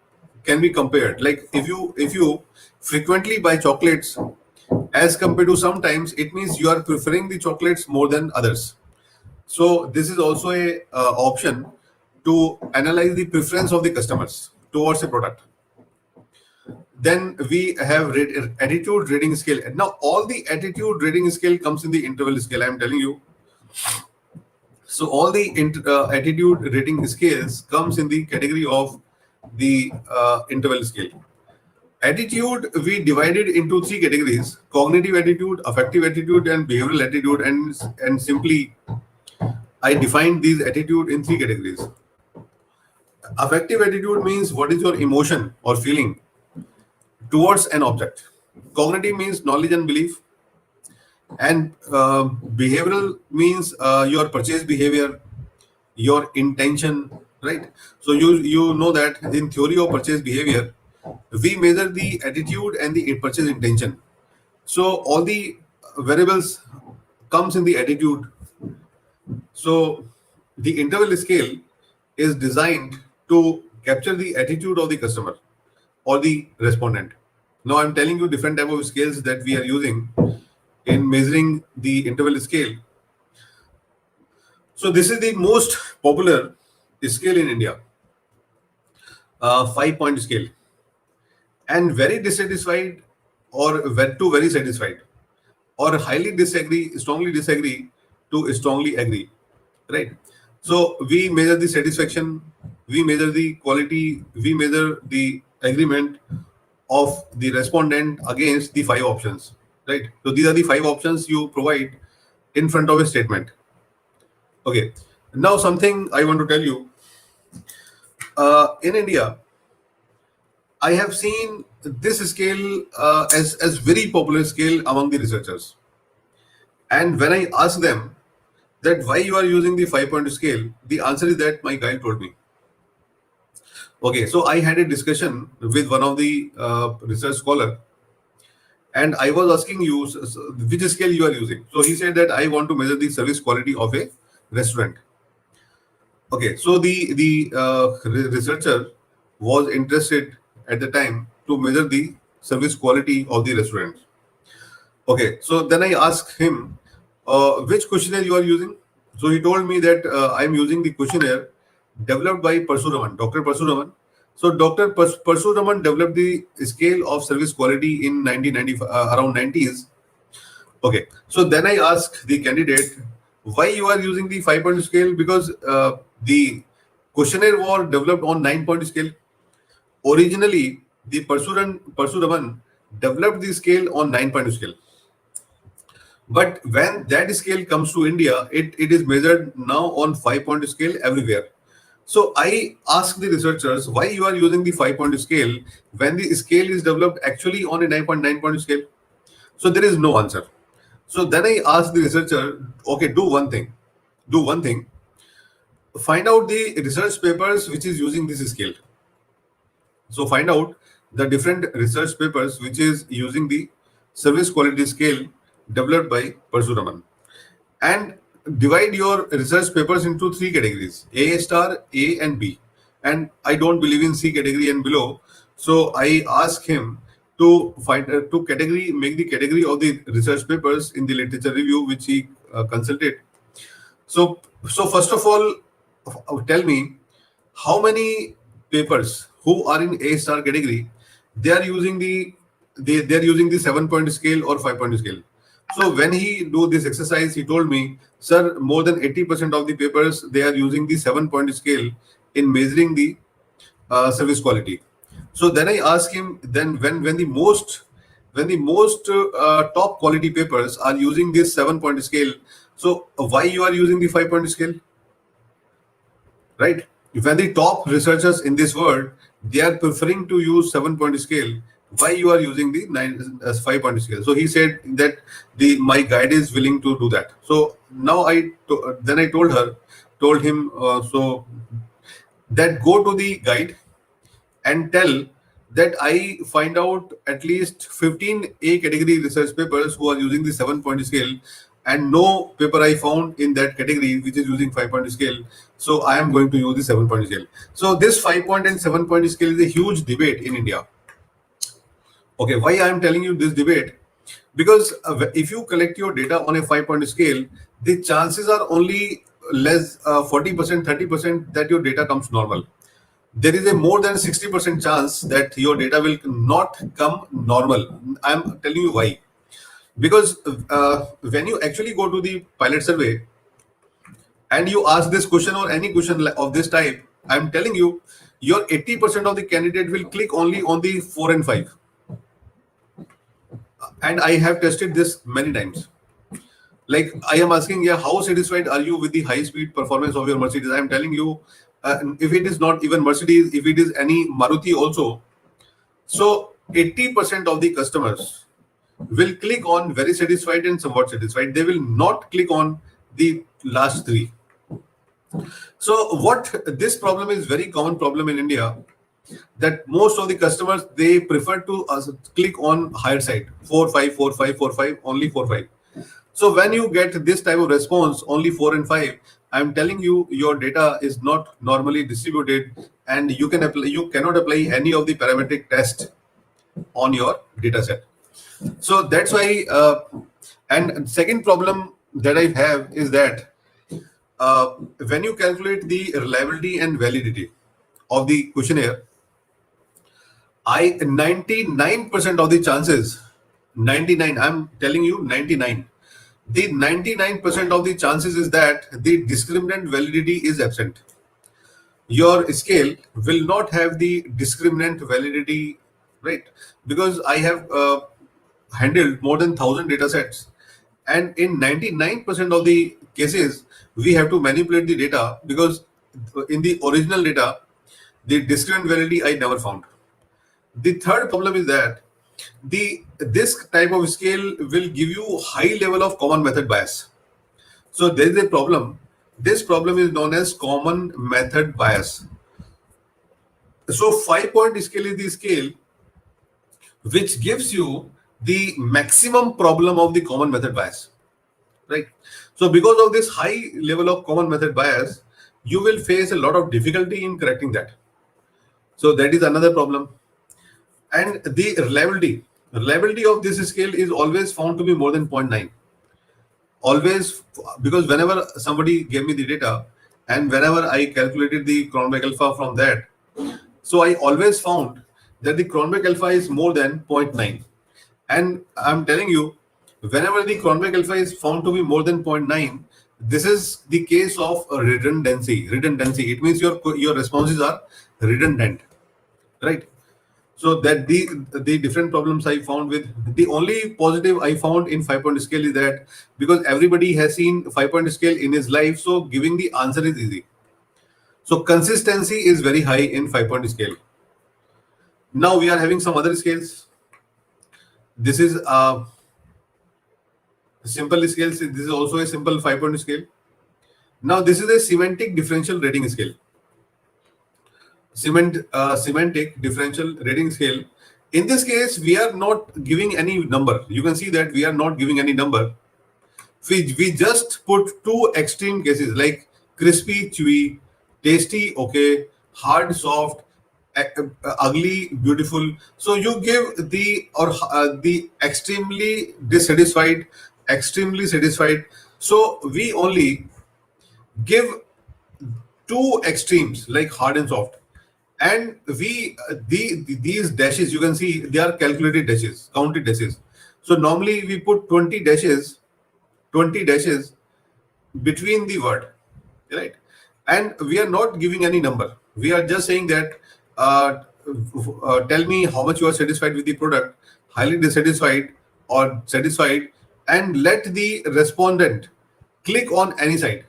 S2: can be compared. Like if you frequently buy chocolates as compared to sometimes, it means you are preferring the chocolates more than others. So this is also a option to analyze the preference of the customers towards a product. Then we have attitude rating scale. Now all the attitude rating scale comes in the interval scale. I am telling you. So all the attitude rating scales comes in the category of the interval scale. Attitude we divided into three categories: cognitive attitude, affective attitude, and behavioral attitude. And simply I defined these attitude in three categories. Affective attitude means what is your emotion or feeling towards an object. Cognitive means knowledge and belief, and behavioral means your purchase behavior, your intention, right? So you know that in theory of purchase behavior, we measure the attitude and the purchase intention. So all the variables comes in the attitude. So the interval scale is designed to capture the attitude of the customer or the respondent. Now I'm telling you different type of scales that we are using in measuring the interval scale. So this is the most popular scale in India, 5-point scale, and very dissatisfied or very satisfied, or highly disagree, strongly disagree to strongly agree, right? So we measure the satisfaction, we measure the quality, we measure the agreement of the respondent against the five options, right? So these are the five options you provide in front of a statement. Okay. Now something I want to tell you. In India, I have seen this scale as very popular scale among the researchers. And when I ask them that why you are using the 5-point scale, the answer is that my guide told me. Okay, so I had a discussion with one of the research scholar, and I was asking you which scale you are using. So he said that I want to measure the service quality of a restaurant. Okay, so the researcher was interested at the time to measure the service quality of the restaurant. Okay, so then I asked him which questionnaire you are using. So he told me that I'm using the questionnaire developed by Parshuraman, Dr. Parshuraman. So Dr. Parshuraman developed the scale of service quality in 1990, around 90s. Okay, so then I asked the candidate why you are using the 5-point scale, because the questionnaire was developed on 9-point scale. Originally, the Parshuraman developed the scale on 9-point scale. But when that scale comes to India, it is measured now on 5-point scale everywhere. So I asked the researchers why you are using the 5-point scale when the scale is developed actually on a 9.9-point scale. So there is no answer. So then I asked the researcher, okay, do one thing. Find out the research papers which is using this scale. So find out the different research papers which is using the service quality scale developed by Parshuraman, and divide your research papers into 3 categories: A star, A and B. And I don't believe in C category and below. So I asked him to make the category of the research papers in the literature review which he consulted. So first of all, tell me how many papers who are in A star category, they are using the 7-point scale or 5-point scale. So when he do this exercise, he told me, sir, more than 80% of the papers, they are using the 7-point scale in measuring the service quality. So then I asked him, then when the most top quality papers are using this 7-point scale, so why you are using the 5-point scale? Right? When the top researchers in this world, they are preferring to use 7-point scale, why you are using the 5-point scale? So he said that my guide is willing to do that. So now then I told him, so that go to the guide and tell that I find out at least 15 A category research papers who are using the 7-point scale, and no paper I found in that category which is using 5-point scale. So I am going to use the 7-point scale. So this 5-point and 7-point scale is a huge debate in India. Okay, why I am telling you this debate? Because if you collect your data on a 5-point scale, the chances are only less 40%, 30% that your data comes normal. There is a more than 60% chance that your data will not come normal. I am telling you why. Because when you actually go to the pilot survey and you ask this question or any question of this type, I am telling you, your 80% of the candidate will click only on the 4 and 5. And I have tested this many times. Like I am asking, yeah, how satisfied are you with the high speed performance of your Mercedes? I am telling you, if it is not even Mercedes, if it is any Maruti also, so 80% of the customers will click on very satisfied and somewhat satisfied. They will not click on the last 3. So what this problem is very common problem in India, that most of the customers, they prefer to click on higher side, 4, 5, 4, 5, 4, 5, only 4, 5. So when you get this type of response, only 4 and 5, I'm telling you, your data is not normally distributed, and you cannot apply any of the parametric test on your data set. So that's why. And second problem that I have is that when you calculate the reliability and validity of the questionnaire, 99% of the chances, 99, I'm telling you 99. The 99% of the chances is that the discriminant validity is absent. Your scale will not have the discriminant validity, right? Because I have handled more than 1,000 data sets, and in 99% of the cases, we have to manipulate the data, because in the original data, the discriminant validity I never found. The third problem is that this type of scale will give you high level of common method bias. So there is a problem. This problem is known as common method bias. So 5-point scale is the scale which gives you the maximum problem of the common method bias, right? So because of this high level of common method bias, you will face a lot of difficulty in correcting that. So that is another problem. And the reliability of this scale is always found to be more than 0.9. Always, because whenever somebody gave me the data and whenever I calculated the Cronbach alpha from that, so I always found that the Cronbach alpha is more than 0.9. And I'm telling you, whenever the Cronbach alpha is found to be more than 0.9, this is the case of a redundancy. Redundancy. It means your responses are redundant, right? So that the different problems I found with the only positive I found in 5-point scale is that because everybody has seen 5-point scale in his life, so giving the answer is easy. So consistency is very high in 5-point scale. Now we are having some other scales. This is a simple scale. This is also a simple 5-point scale. Now this is a semantic differential rating scale. Semantic differential rating scale. In this case, we are not giving any number. You can see that we are not giving any number. We just put two extreme cases like crispy, chewy, tasty, okay, hard, soft, ugly, beautiful. So you give the extremely dissatisfied, extremely satisfied. So we only give two extremes like hard and soft, and these dashes, you can see they are calculated dashes, counted dashes. So normally we put 20 dashes between the word, right? And we are not giving any number. We are just saying that tell me how much you are satisfied with the product, highly dissatisfied or satisfied, and let the respondent click on any side.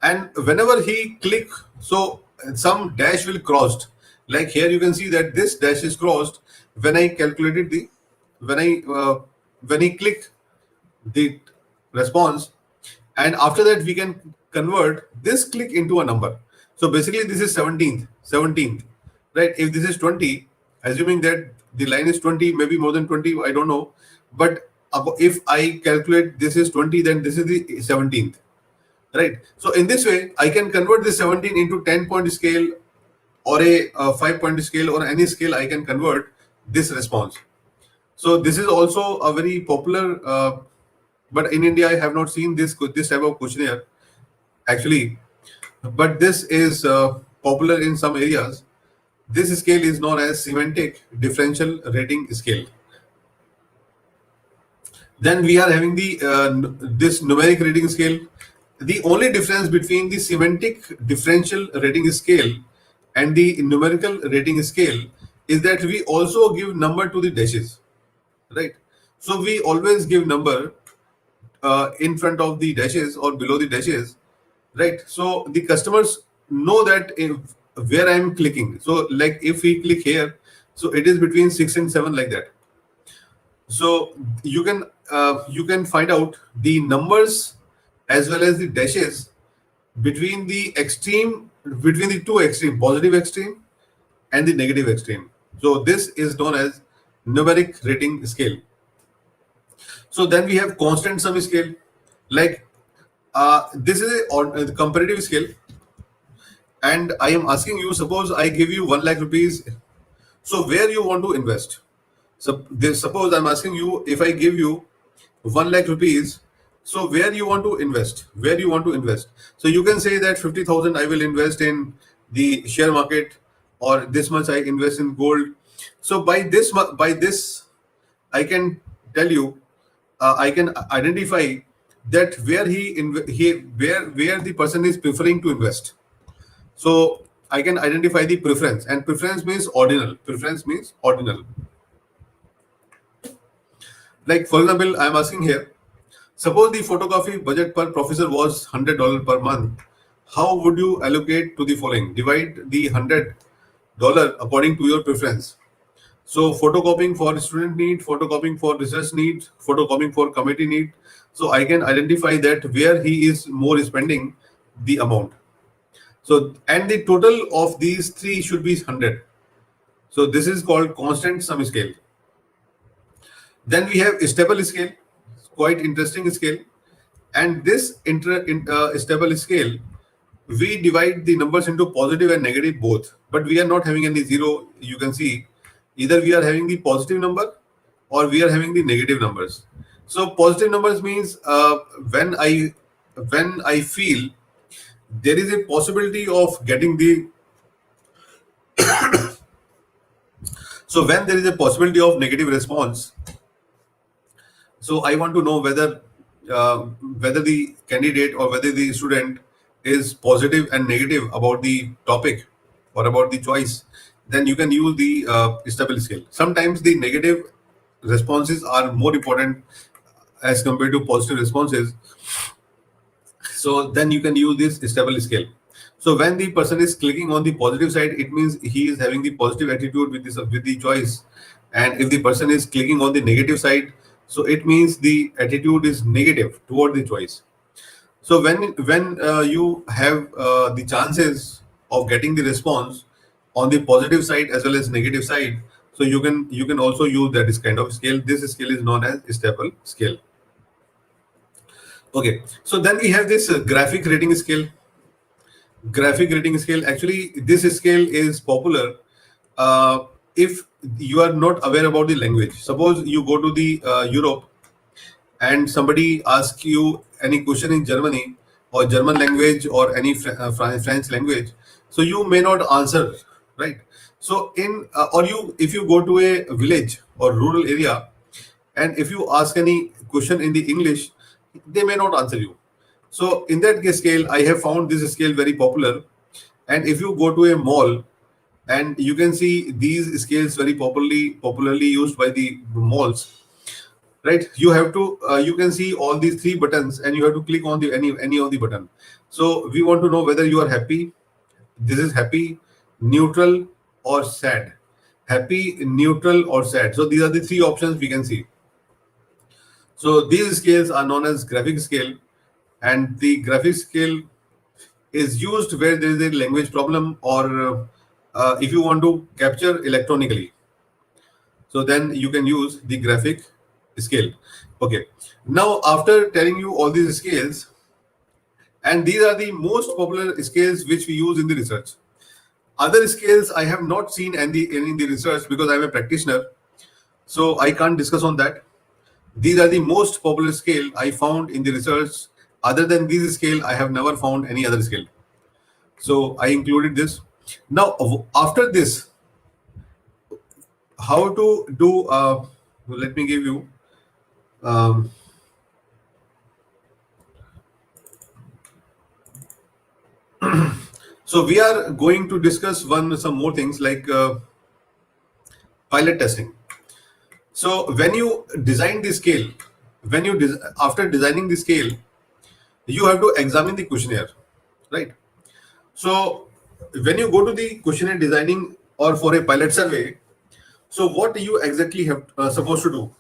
S2: And whenever he click, so some dash will crossed. Like here you can see that this dash is crossed when I calculated the when he click the response, and after that we can convert this click into a number. So basically this is 17th, right? If this is 20, assuming that the line is 20, maybe more than 20, I don't know, but if I calculate this is 20, then this is the 17th, right? So in this way I can convert this 17 into 10-point scale or a 5-point scale, or any scale I can convert this response. So this is also a very popular, but in India I have not seen this type of questionnaire actually, but this is popular in some areas. This scale is known as semantic differential rating scale. Then we are having the this numeric rating scale. The only difference between the semantic differential rating scale and the numerical rating scale is that we also give number to the dashes, right? So we always give number in front of the dashes or below the dashes, right? So the customers know that where I am clicking. So like if we click here, so it is between 6 and 7, like that. So you can find out the numbers as well as the dashes between the two extreme, positive extreme and the negative extreme. So this is known as numeric rating scale. So then we have constant sum scale. Like this is a comparative scale, and I am asking you, suppose I give you 1 lakh rupees, so where you want to invest? So suppose I'm asking you, if I give you 1 lakh rupees, so where you want to invest? Where you want to invest? So you can say that 50,000 I will invest in the share market, or this much I invest in gold. So by this I can tell you, I can identify that where where the person is preferring to invest. So I can identify the preference, and preference means ordinal. Preference means ordinal. Like for example, I am asking here, suppose the photography budget per professor was $100 per month. How would you allocate to the following? Divide the $100 according to your preference. So photocopying for student need, photocopying for research need, photocopying for committee need. So I can identify that where he is more spending the amount. So, and the total of these three should be 100. So this is called constant sum scale. Then we have stable scale, quite interesting scale. And this stable scale, we divide the numbers into positive and negative both, but we are not having any zero. You can see either we are having the positive number or we are having the negative numbers. So positive numbers means when I feel there is a possibility of getting the so when there is a possibility of negative response, so I want to know whether the candidate or whether the student is positive and negative about the topic or about the choice. Then you can use the stability scale. Sometimes the negative responses are more important as compared to positive responses. So then you can use this stability scale. So when the person is clicking on the positive side, it means he is having the positive attitude with the choice. And if the person is clicking on the negative side, so it means the attitude is negative toward the choice. So when you have the chances of getting the response on the positive side as well as negative side, so you can also use that kind of scale. This scale is known as stable scale. Okay, so then we have this graphic rating scale. Graphic rating scale, actually this scale is popular if you are not aware about the language. Suppose you go to the Europe and somebody asks you any question in Germany or German language or any French language, so you may not answer, right? So in or you if you go to a village or rural area, and if you ask any question in the English, they may not answer you. So in that case scale, I have found this scale very popular. And if you go to a mall, and you can see these scales very popularly used by the malls, right? You have to you can see all these three buttons, and you have to click on the any of the button. So we want to know whether you are happy. This is happy, neutral, or sad. Happy, neutral, or sad. So these are the three options we can see. So these scales are known as graphic scale, and the graphic scale is used where there is a language problem, or if you want to capture electronically. So then you can use the graphic scale. Okay. Now, after telling you all these scales, and these are the most popular scales which we use in the research. Other scales I have not seen in the research because I'm a practitioner, so I can't discuss on that. These are the most popular scale I found in the research. Other than this scale, I have never found any other scale. So I included this. Now, after this, how to do? Let me give you. Um, so we are going to discuss some more things like pilot testing. So when you design the scale, after designing the scale, you have to examine the questionnaire, right? So when you go to the questionnaire designing or for a pilot survey, so what you exactly have supposed to do?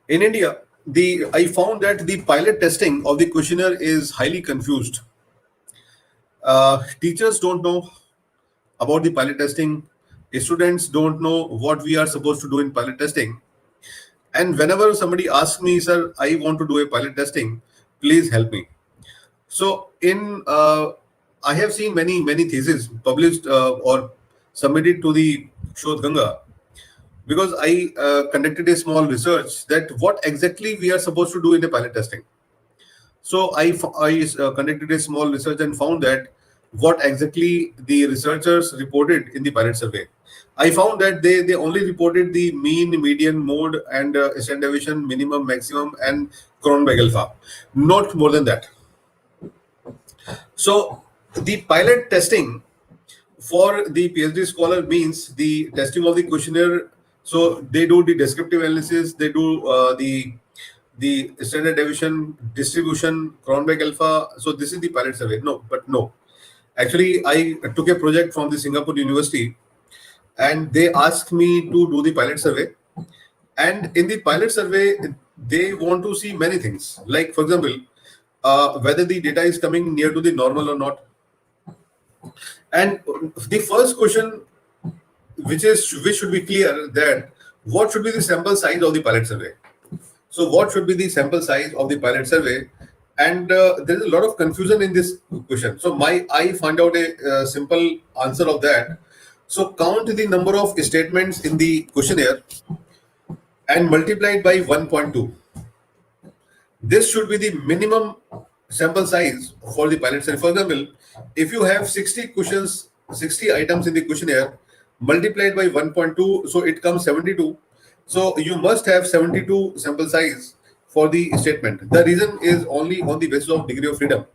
S2: In India, I found that the pilot testing of the questionnaire is highly confused. Teachers don't know about the pilot testing. Students don't know what we are supposed to do in pilot testing. And whenever somebody asks me, sir, I want to do a pilot testing, please help me. So I have seen many theses published or submitted to the Shodh Ganga, because I conducted a small research that what exactly we are supposed to do in the pilot testing. So I conducted a small research and found that what exactly the researchers reported in the pilot survey. I found that they only reported the mean, median, mode, and standard deviation, minimum, maximum, and Cronbach alpha. Not more than that. So the pilot testing for the PhD scholar means the testing of the questionnaire. So they do the descriptive analysis, they do the standard deviation, distribution, Cronbach alpha. So this is the pilot survey. No. Actually, I took a project from the Singapore University, and they asked me to do the pilot survey. And in the pilot survey, they want to see many things. Like, for example, whether the data is coming near to the normal or not. And the first question, which should be clear, that what should be the sample size of the pilot survey. So what should be the sample size of the pilot survey? And there is a lot of confusion in this question. So I find out a simple answer of that. So count the number of statements in the questionnaire and multiply it by 1.2. This should be the minimum sample size for the pilot survey. For example, if you have 60 questions, 60 items in the questionnaire, multiplied by 1.2, so it comes 72. So you must have 72 sample size for the statement. The reason is only on the basis of degree of freedom.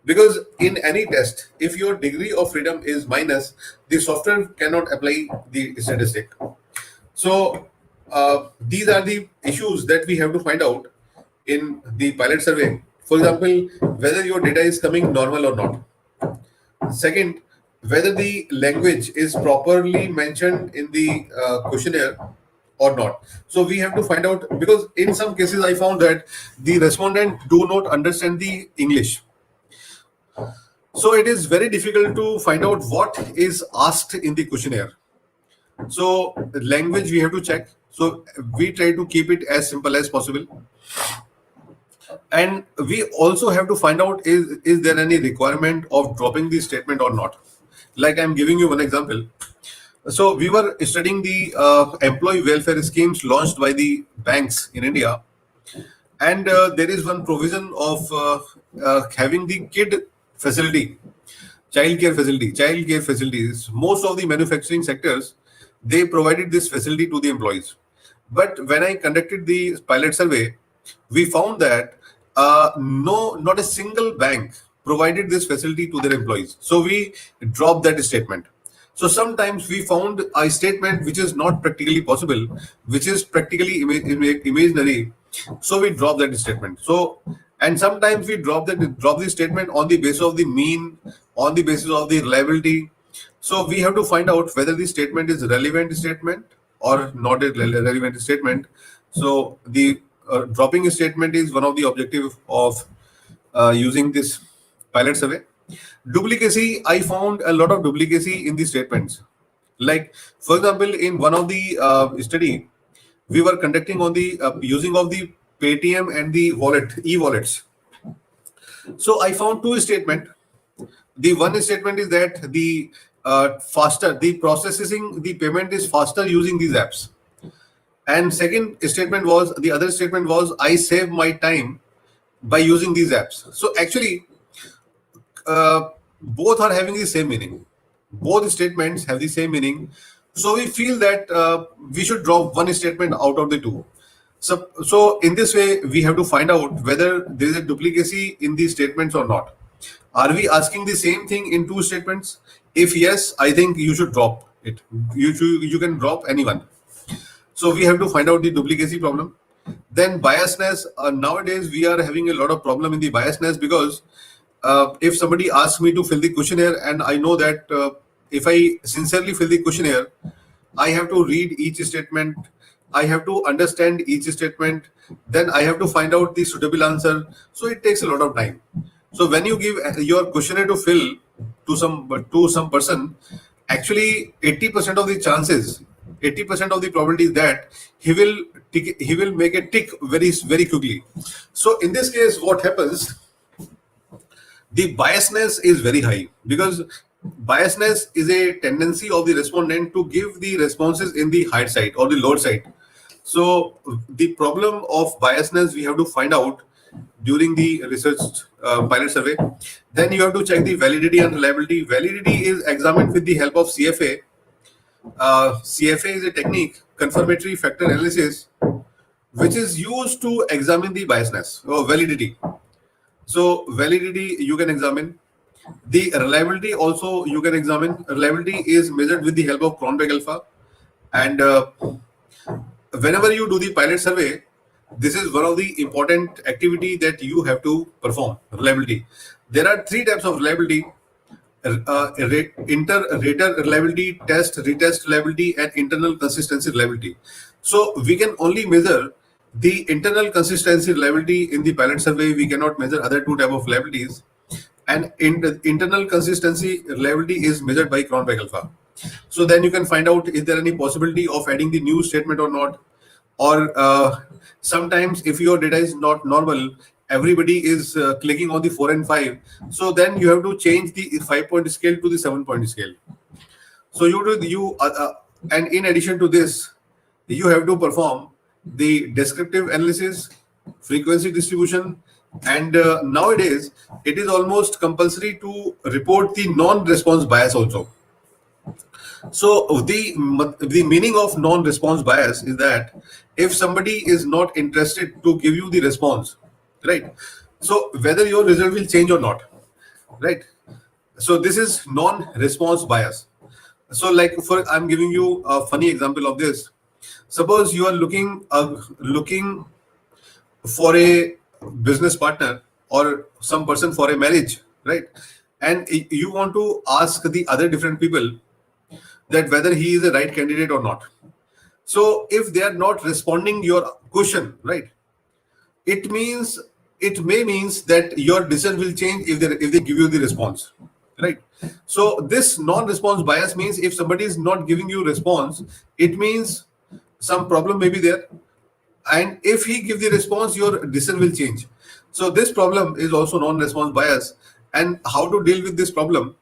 S2: Because in any test, if your degree of freedom is minus, the software cannot apply the statistic. So these are the issues that we have to find out in the pilot survey. For example, whether your data is coming normal or not. Second, whether the language is properly mentioned in the questionnaire or not. So we have to find out, because in some cases I found that the respondent do not understand the English. So it is very difficult to find out what is asked in the questionnaire. So language we have to check. So we try to keep it as simple as possible. And we also have to find out, is there any requirement of dropping the statement or not? Like I'm giving you one example. So we were studying the employee welfare schemes launched by the banks in India. And there is one provision of having the kid facility, child care facilities. Most of the manufacturing sectors, they provided this facility to the employees. But when I conducted the pilot survey, we found that not a single bank provided this facility to their employees. So we dropped that statement. So sometimes we found a statement which is not practically possible, which is practically imaginary. So we drop that statement. So, and sometimes we drop the statement on the basis of the mean, on the basis of the reliability. So we have to find out whether the statement is a relevant statement or not a relevant statement. So the dropping a statement is one of the objective of using this pilot survey. Duplicacy, I found a lot of duplicacy in the statements. Like, for example, in one of the study, we were conducting on the using of the Paytm and the e-wallets. So I found two statements. The one statement is that the processing the payment is faster using these apps. And the other statement was, I save my time by using these apps. So actually, both are having the same meaning. Both statements have the same meaning. So we feel that we should drop one statement out of the two. So in this way, we have to find out whether there is a duplicacy in these statements or not. Are we asking the same thing in two statements? If yes, I think you should drop it. You can drop anyone. So we have to find out the duplicacy problem. Then biasness. Nowadays, we are having a lot of problem in the biasness, because if somebody asks me to fill the questionnaire, and I know that if I sincerely fill the questionnaire, I have to read each statement, I have to understand each statement, then I have to find out the suitable answer. So it takes a lot of time. So when you give your questionnaire to fill to some person, actually 80% of the chances, 80% of the probability is that he will make a tick very quickly. So in this case, what happens? The biasness is very high, because biasness is a tendency of the respondent to give the responses in the higher side or the lower side. So the problem of biasness we have to find out during the research pilot survey. Then you have to check the validity and reliability. Validity is examined with the help of CFA. CFA is a technique, confirmatory factor analysis, which is used to examine the biasness or validity. So validity you can examine. The reliability also you can examine. Reliability is measured with the help of Cronbach alpha. And whenever you do the pilot survey, this is one of the important activity that you have to perform, reliability. There are three types of reliability: inter-rater reliability, test, retest reliability, and internal consistency reliability. So we can only measure the internal consistency reliability in the pilot survey. We cannot measure other two type of reliabilities. And in the internal consistency reliability is measured by Cronbach alpha. So then you can find out, is there any possibility of adding the new statement or not? Or sometimes if your data is not normal, everybody is clicking on the 4 and 5. So then you have to change the 5-point scale to the 7-point scale. So and in addition to this, you have to perform the descriptive analysis, frequency distribution, And nowadays, it is almost compulsory to report the non-response bias also. So the meaning of non-response bias is that if somebody is not interested to give you the response, right? So whether your result will change or not, right? So this is non-response bias. So like for I'm giving you a funny example of this. Suppose you are looking for a business partner or some person for a marriage, right? And you want to ask the other different people that whether he is the right candidate or not. So if they are not responding your question, right, it means it may means that your decision will change if they give you the response, right? So this non-response bias means if somebody is not giving you response, it means some problem may be there, and if he give the response, your decision will change. So this problem is also non-response bias. And how to deal with this problem?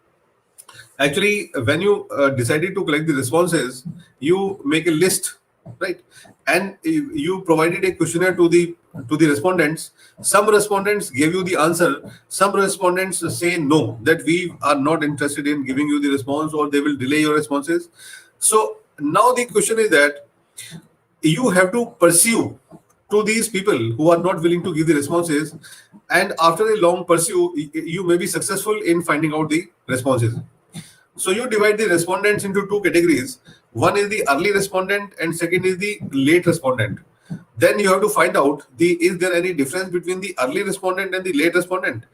S2: Actually, when you decided to collect the responses, you make a list, right? And you provided a questionnaire to the respondents. Some respondents gave you the answer, some respondents say no, that we are not interested in giving you the response, or they will delay your responses. So now the question is that you have to pursue to these people who are not willing to give the responses, and after a long pursue, you may be successful in finding out the responses. So you divide the respondents into two categories. One is the early respondent and second is the late respondent. Then you have to find out is there any difference between the early respondent and the late respondent?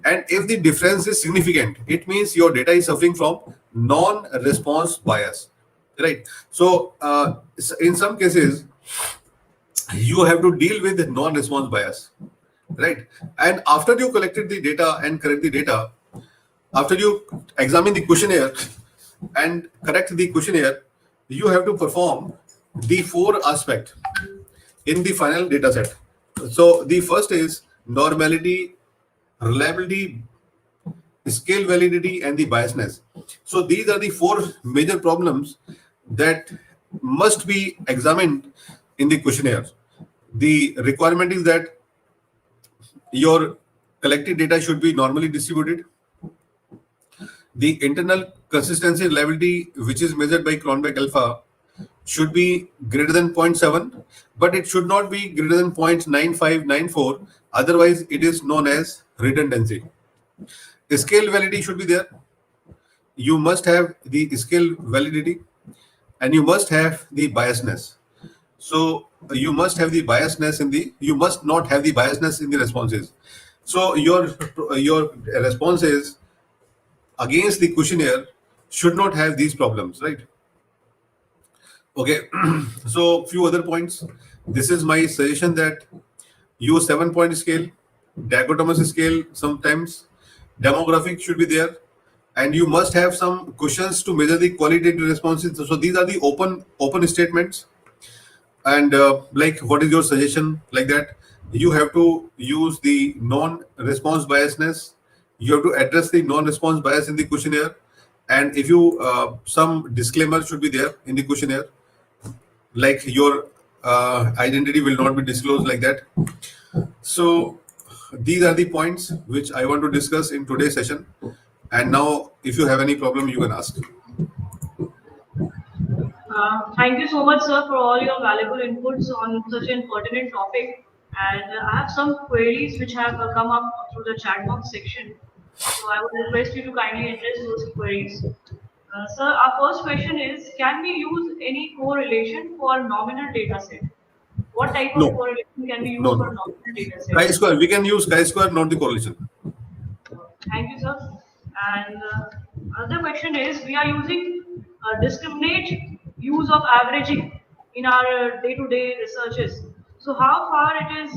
S2: And if the difference is significant, it means your data is suffering from non-response bias, right? So in some cases, you have to deal with the non-response bias, right? And after you collected the data and correct the data, after you examine the questionnaire and correct the questionnaire, you have to perform the four aspects in the final data set. So the first is normality, reliability, scale validity, and the biasness. So these are the four major problems that must be examined in the questionnaire. The requirement is that your collected data should be normally distributed. The internal consistency reliability, which is measured by Cronbach alpha, should be greater than 0.7, but it should not be greater than 0.9594. Otherwise, it is known as redundancy. Scale validity should be there. You must have the scale validity, and you must have the biasness. So you must have the biasness you must not have the biasness in the responses. So your responses against the questionnaire should not have these problems, right? Okay. So few other points. This is my suggestion that use 7-point scale, dichotomous scale sometimes, demographic should be there, and you must have some questions to measure the qualitative responses. So these are the open statements. And like, what is your suggestion? Like that, you have to use the non-response biasness. You have to address the non-response bias in the questionnaire, and if you some disclaimer should be there in the questionnaire, like your identity will not be disclosed, like that. So these are the points which I want to discuss in today's session. And now, if you have any problem, you can ask.
S1: Thank you so much, sir, for all your valuable inputs on such an pertinent topic. And I have some queries which have come up through the chat box section. So I would request you to kindly address those queries. Sir, our first question is, can we use any correlation for nominal data set? What type of
S2: No.
S1: correlation can we use
S2: No.
S1: for nominal data set?
S2: Chi-square, we can use chi-square, not the correlation.
S1: Thank you, sir. And another question is, we are using discriminate use of averaging in our day-to-day researches. So how far it is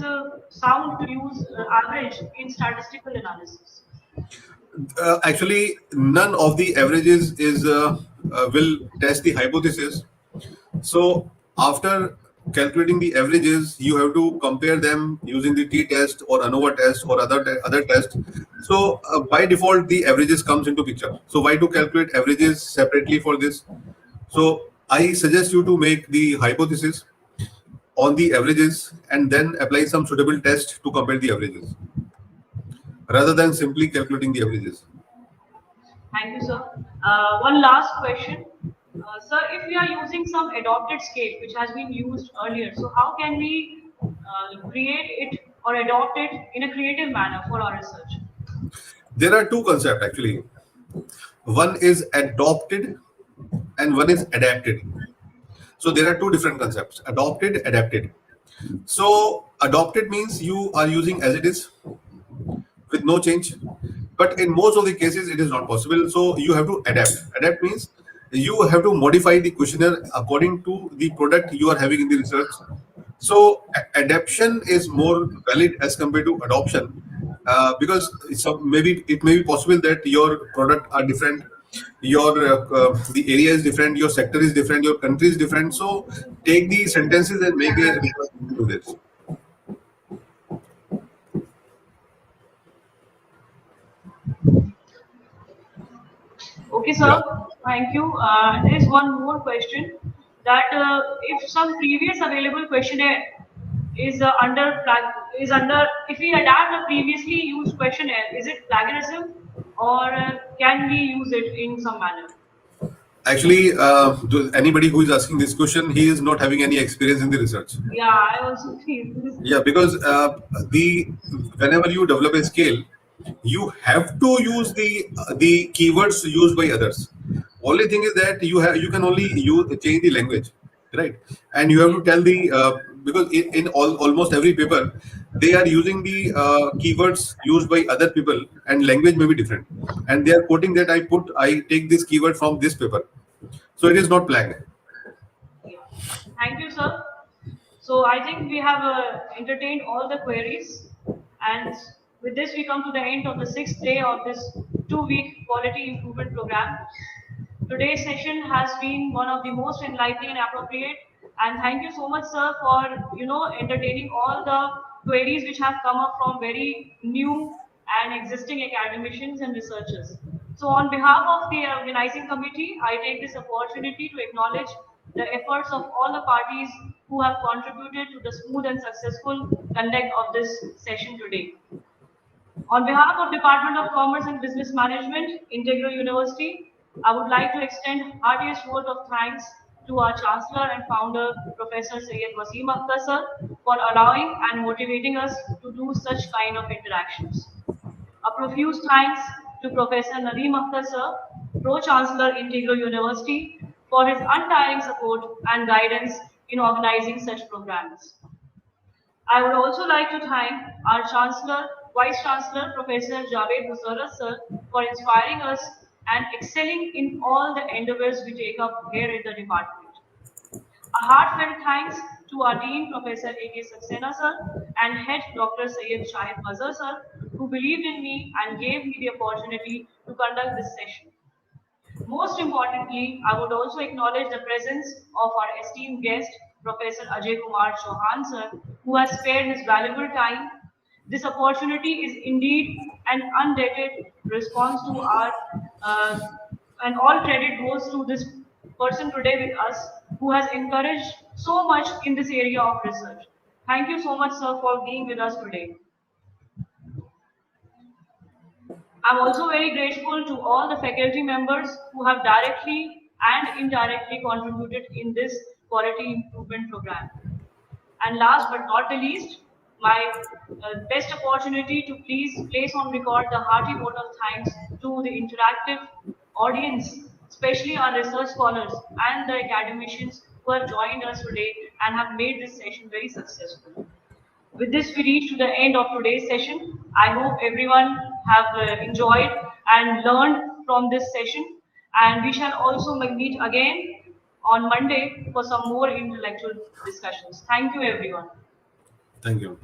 S1: sound to use average in statistical analysis?
S2: Actually, none of the averages is will test the hypothesis. So after calculating the averages, you have to compare them using the t-test or ANOVA test or other test. So by default, the averages comes into picture. So why to calculate averages separately for this? So I suggest you to make the hypothesis on the averages and then apply some suitable test to compare the averages. rather than simply calculating the averages.
S1: Thank you, sir. One last question. Sir, if we are using some adopted scale which has been used earlier, so how can we create it or adopt it in a creative manner for our research?
S2: There are two concepts actually. One is adopted and one is adapted. So there are two different concepts: adopted, adapted. So adopted means you are using as it is with no change, but in most of the cases it is not possible. So you have to adapt. Adapt means you have to modify the questionnaire according to the product you are having in the research. So adaptation is more valid as compared to adoption, because maybe it may be possible that your product are different, your the area is different, your sector is different, your country is different. So take the sentences and make a research into this.
S1: Okay,
S2: Yeah.
S1: sir. Thank you. There is one more question that if some previous available questionnaire is under if we adapt a previously used questionnaire, is it plagiarism or can we use it in some manner?
S2: Actually, anybody who is asking this question, he is not having any experience in the research.
S1: Yeah, I also feel this.
S2: Yeah, because the whenever you develop a scale, you have to use the keywords used by others. Only thing is that you can only change the language, right? And you have to tell the because in almost every paper they are using the keywords used by other people, and language may be different, and they are quoting that I take this keyword from this paper, so it is not flag.
S1: Yeah. Thank you, sir. So I think we have entertained all the queries, and with this we come to the end of the sixth day of this 2-week quality improvement program. Today's session has been one of the most enlightening and appropriate. And thank you so much, sir, for entertaining all the queries which have come up from very new and existing academicians and researchers. So, on behalf of the organizing committee, I take this opportunity to acknowledge the efforts of all the parties who have contributed to the smooth and successful conduct of this session today. On behalf of Department of Commerce and Business Management, Integral University, I would like to extend heartiest word of thanks to our Chancellor and Founder, Professor Syed Wasim Akhtar sir, for allowing and motivating us to do such kind of interactions. A profuse thanks to Professor Nadeem Akhtar sir, Pro-Chancellor, Integral University, for his untiring support and guidance in organizing such programs. I would also like to thank our Chancellor, Vice Chancellor, Professor Javed Musarraf sir, for inspiring us and excelling in all the endeavors we take up here in the department. A heartfelt thanks to our Dean, Professor A.K. Saxena sir, and Head Dr. Syed Shahid Mazhar sir, who believed in me and gave me the opportunity to conduct this session. Most importantly, I would also acknowledge the presence of our esteemed guest, Professor Ajay Kumar Chauhan sir, who has spared his valuable time. This opportunity is indeed an undated response to our, uh, and all credit goes to this person today with us who has encouraged so much in this area of research. Thank you so much, sir, for being with us today. I'm also very grateful to all the faculty members who have directly and indirectly contributed in this quality improvement program. And last but not the least, my best opportunity to please place on record the hearty vote of thanks to the interactive audience, especially our research scholars and the academicians who have joined us today and have made this session very successful. With this, we reach to the end of today's session. I hope everyone have enjoyed and learned from this session. And we shall also meet again on Monday for some more intellectual discussions. Thank you, everyone.
S2: Thank you.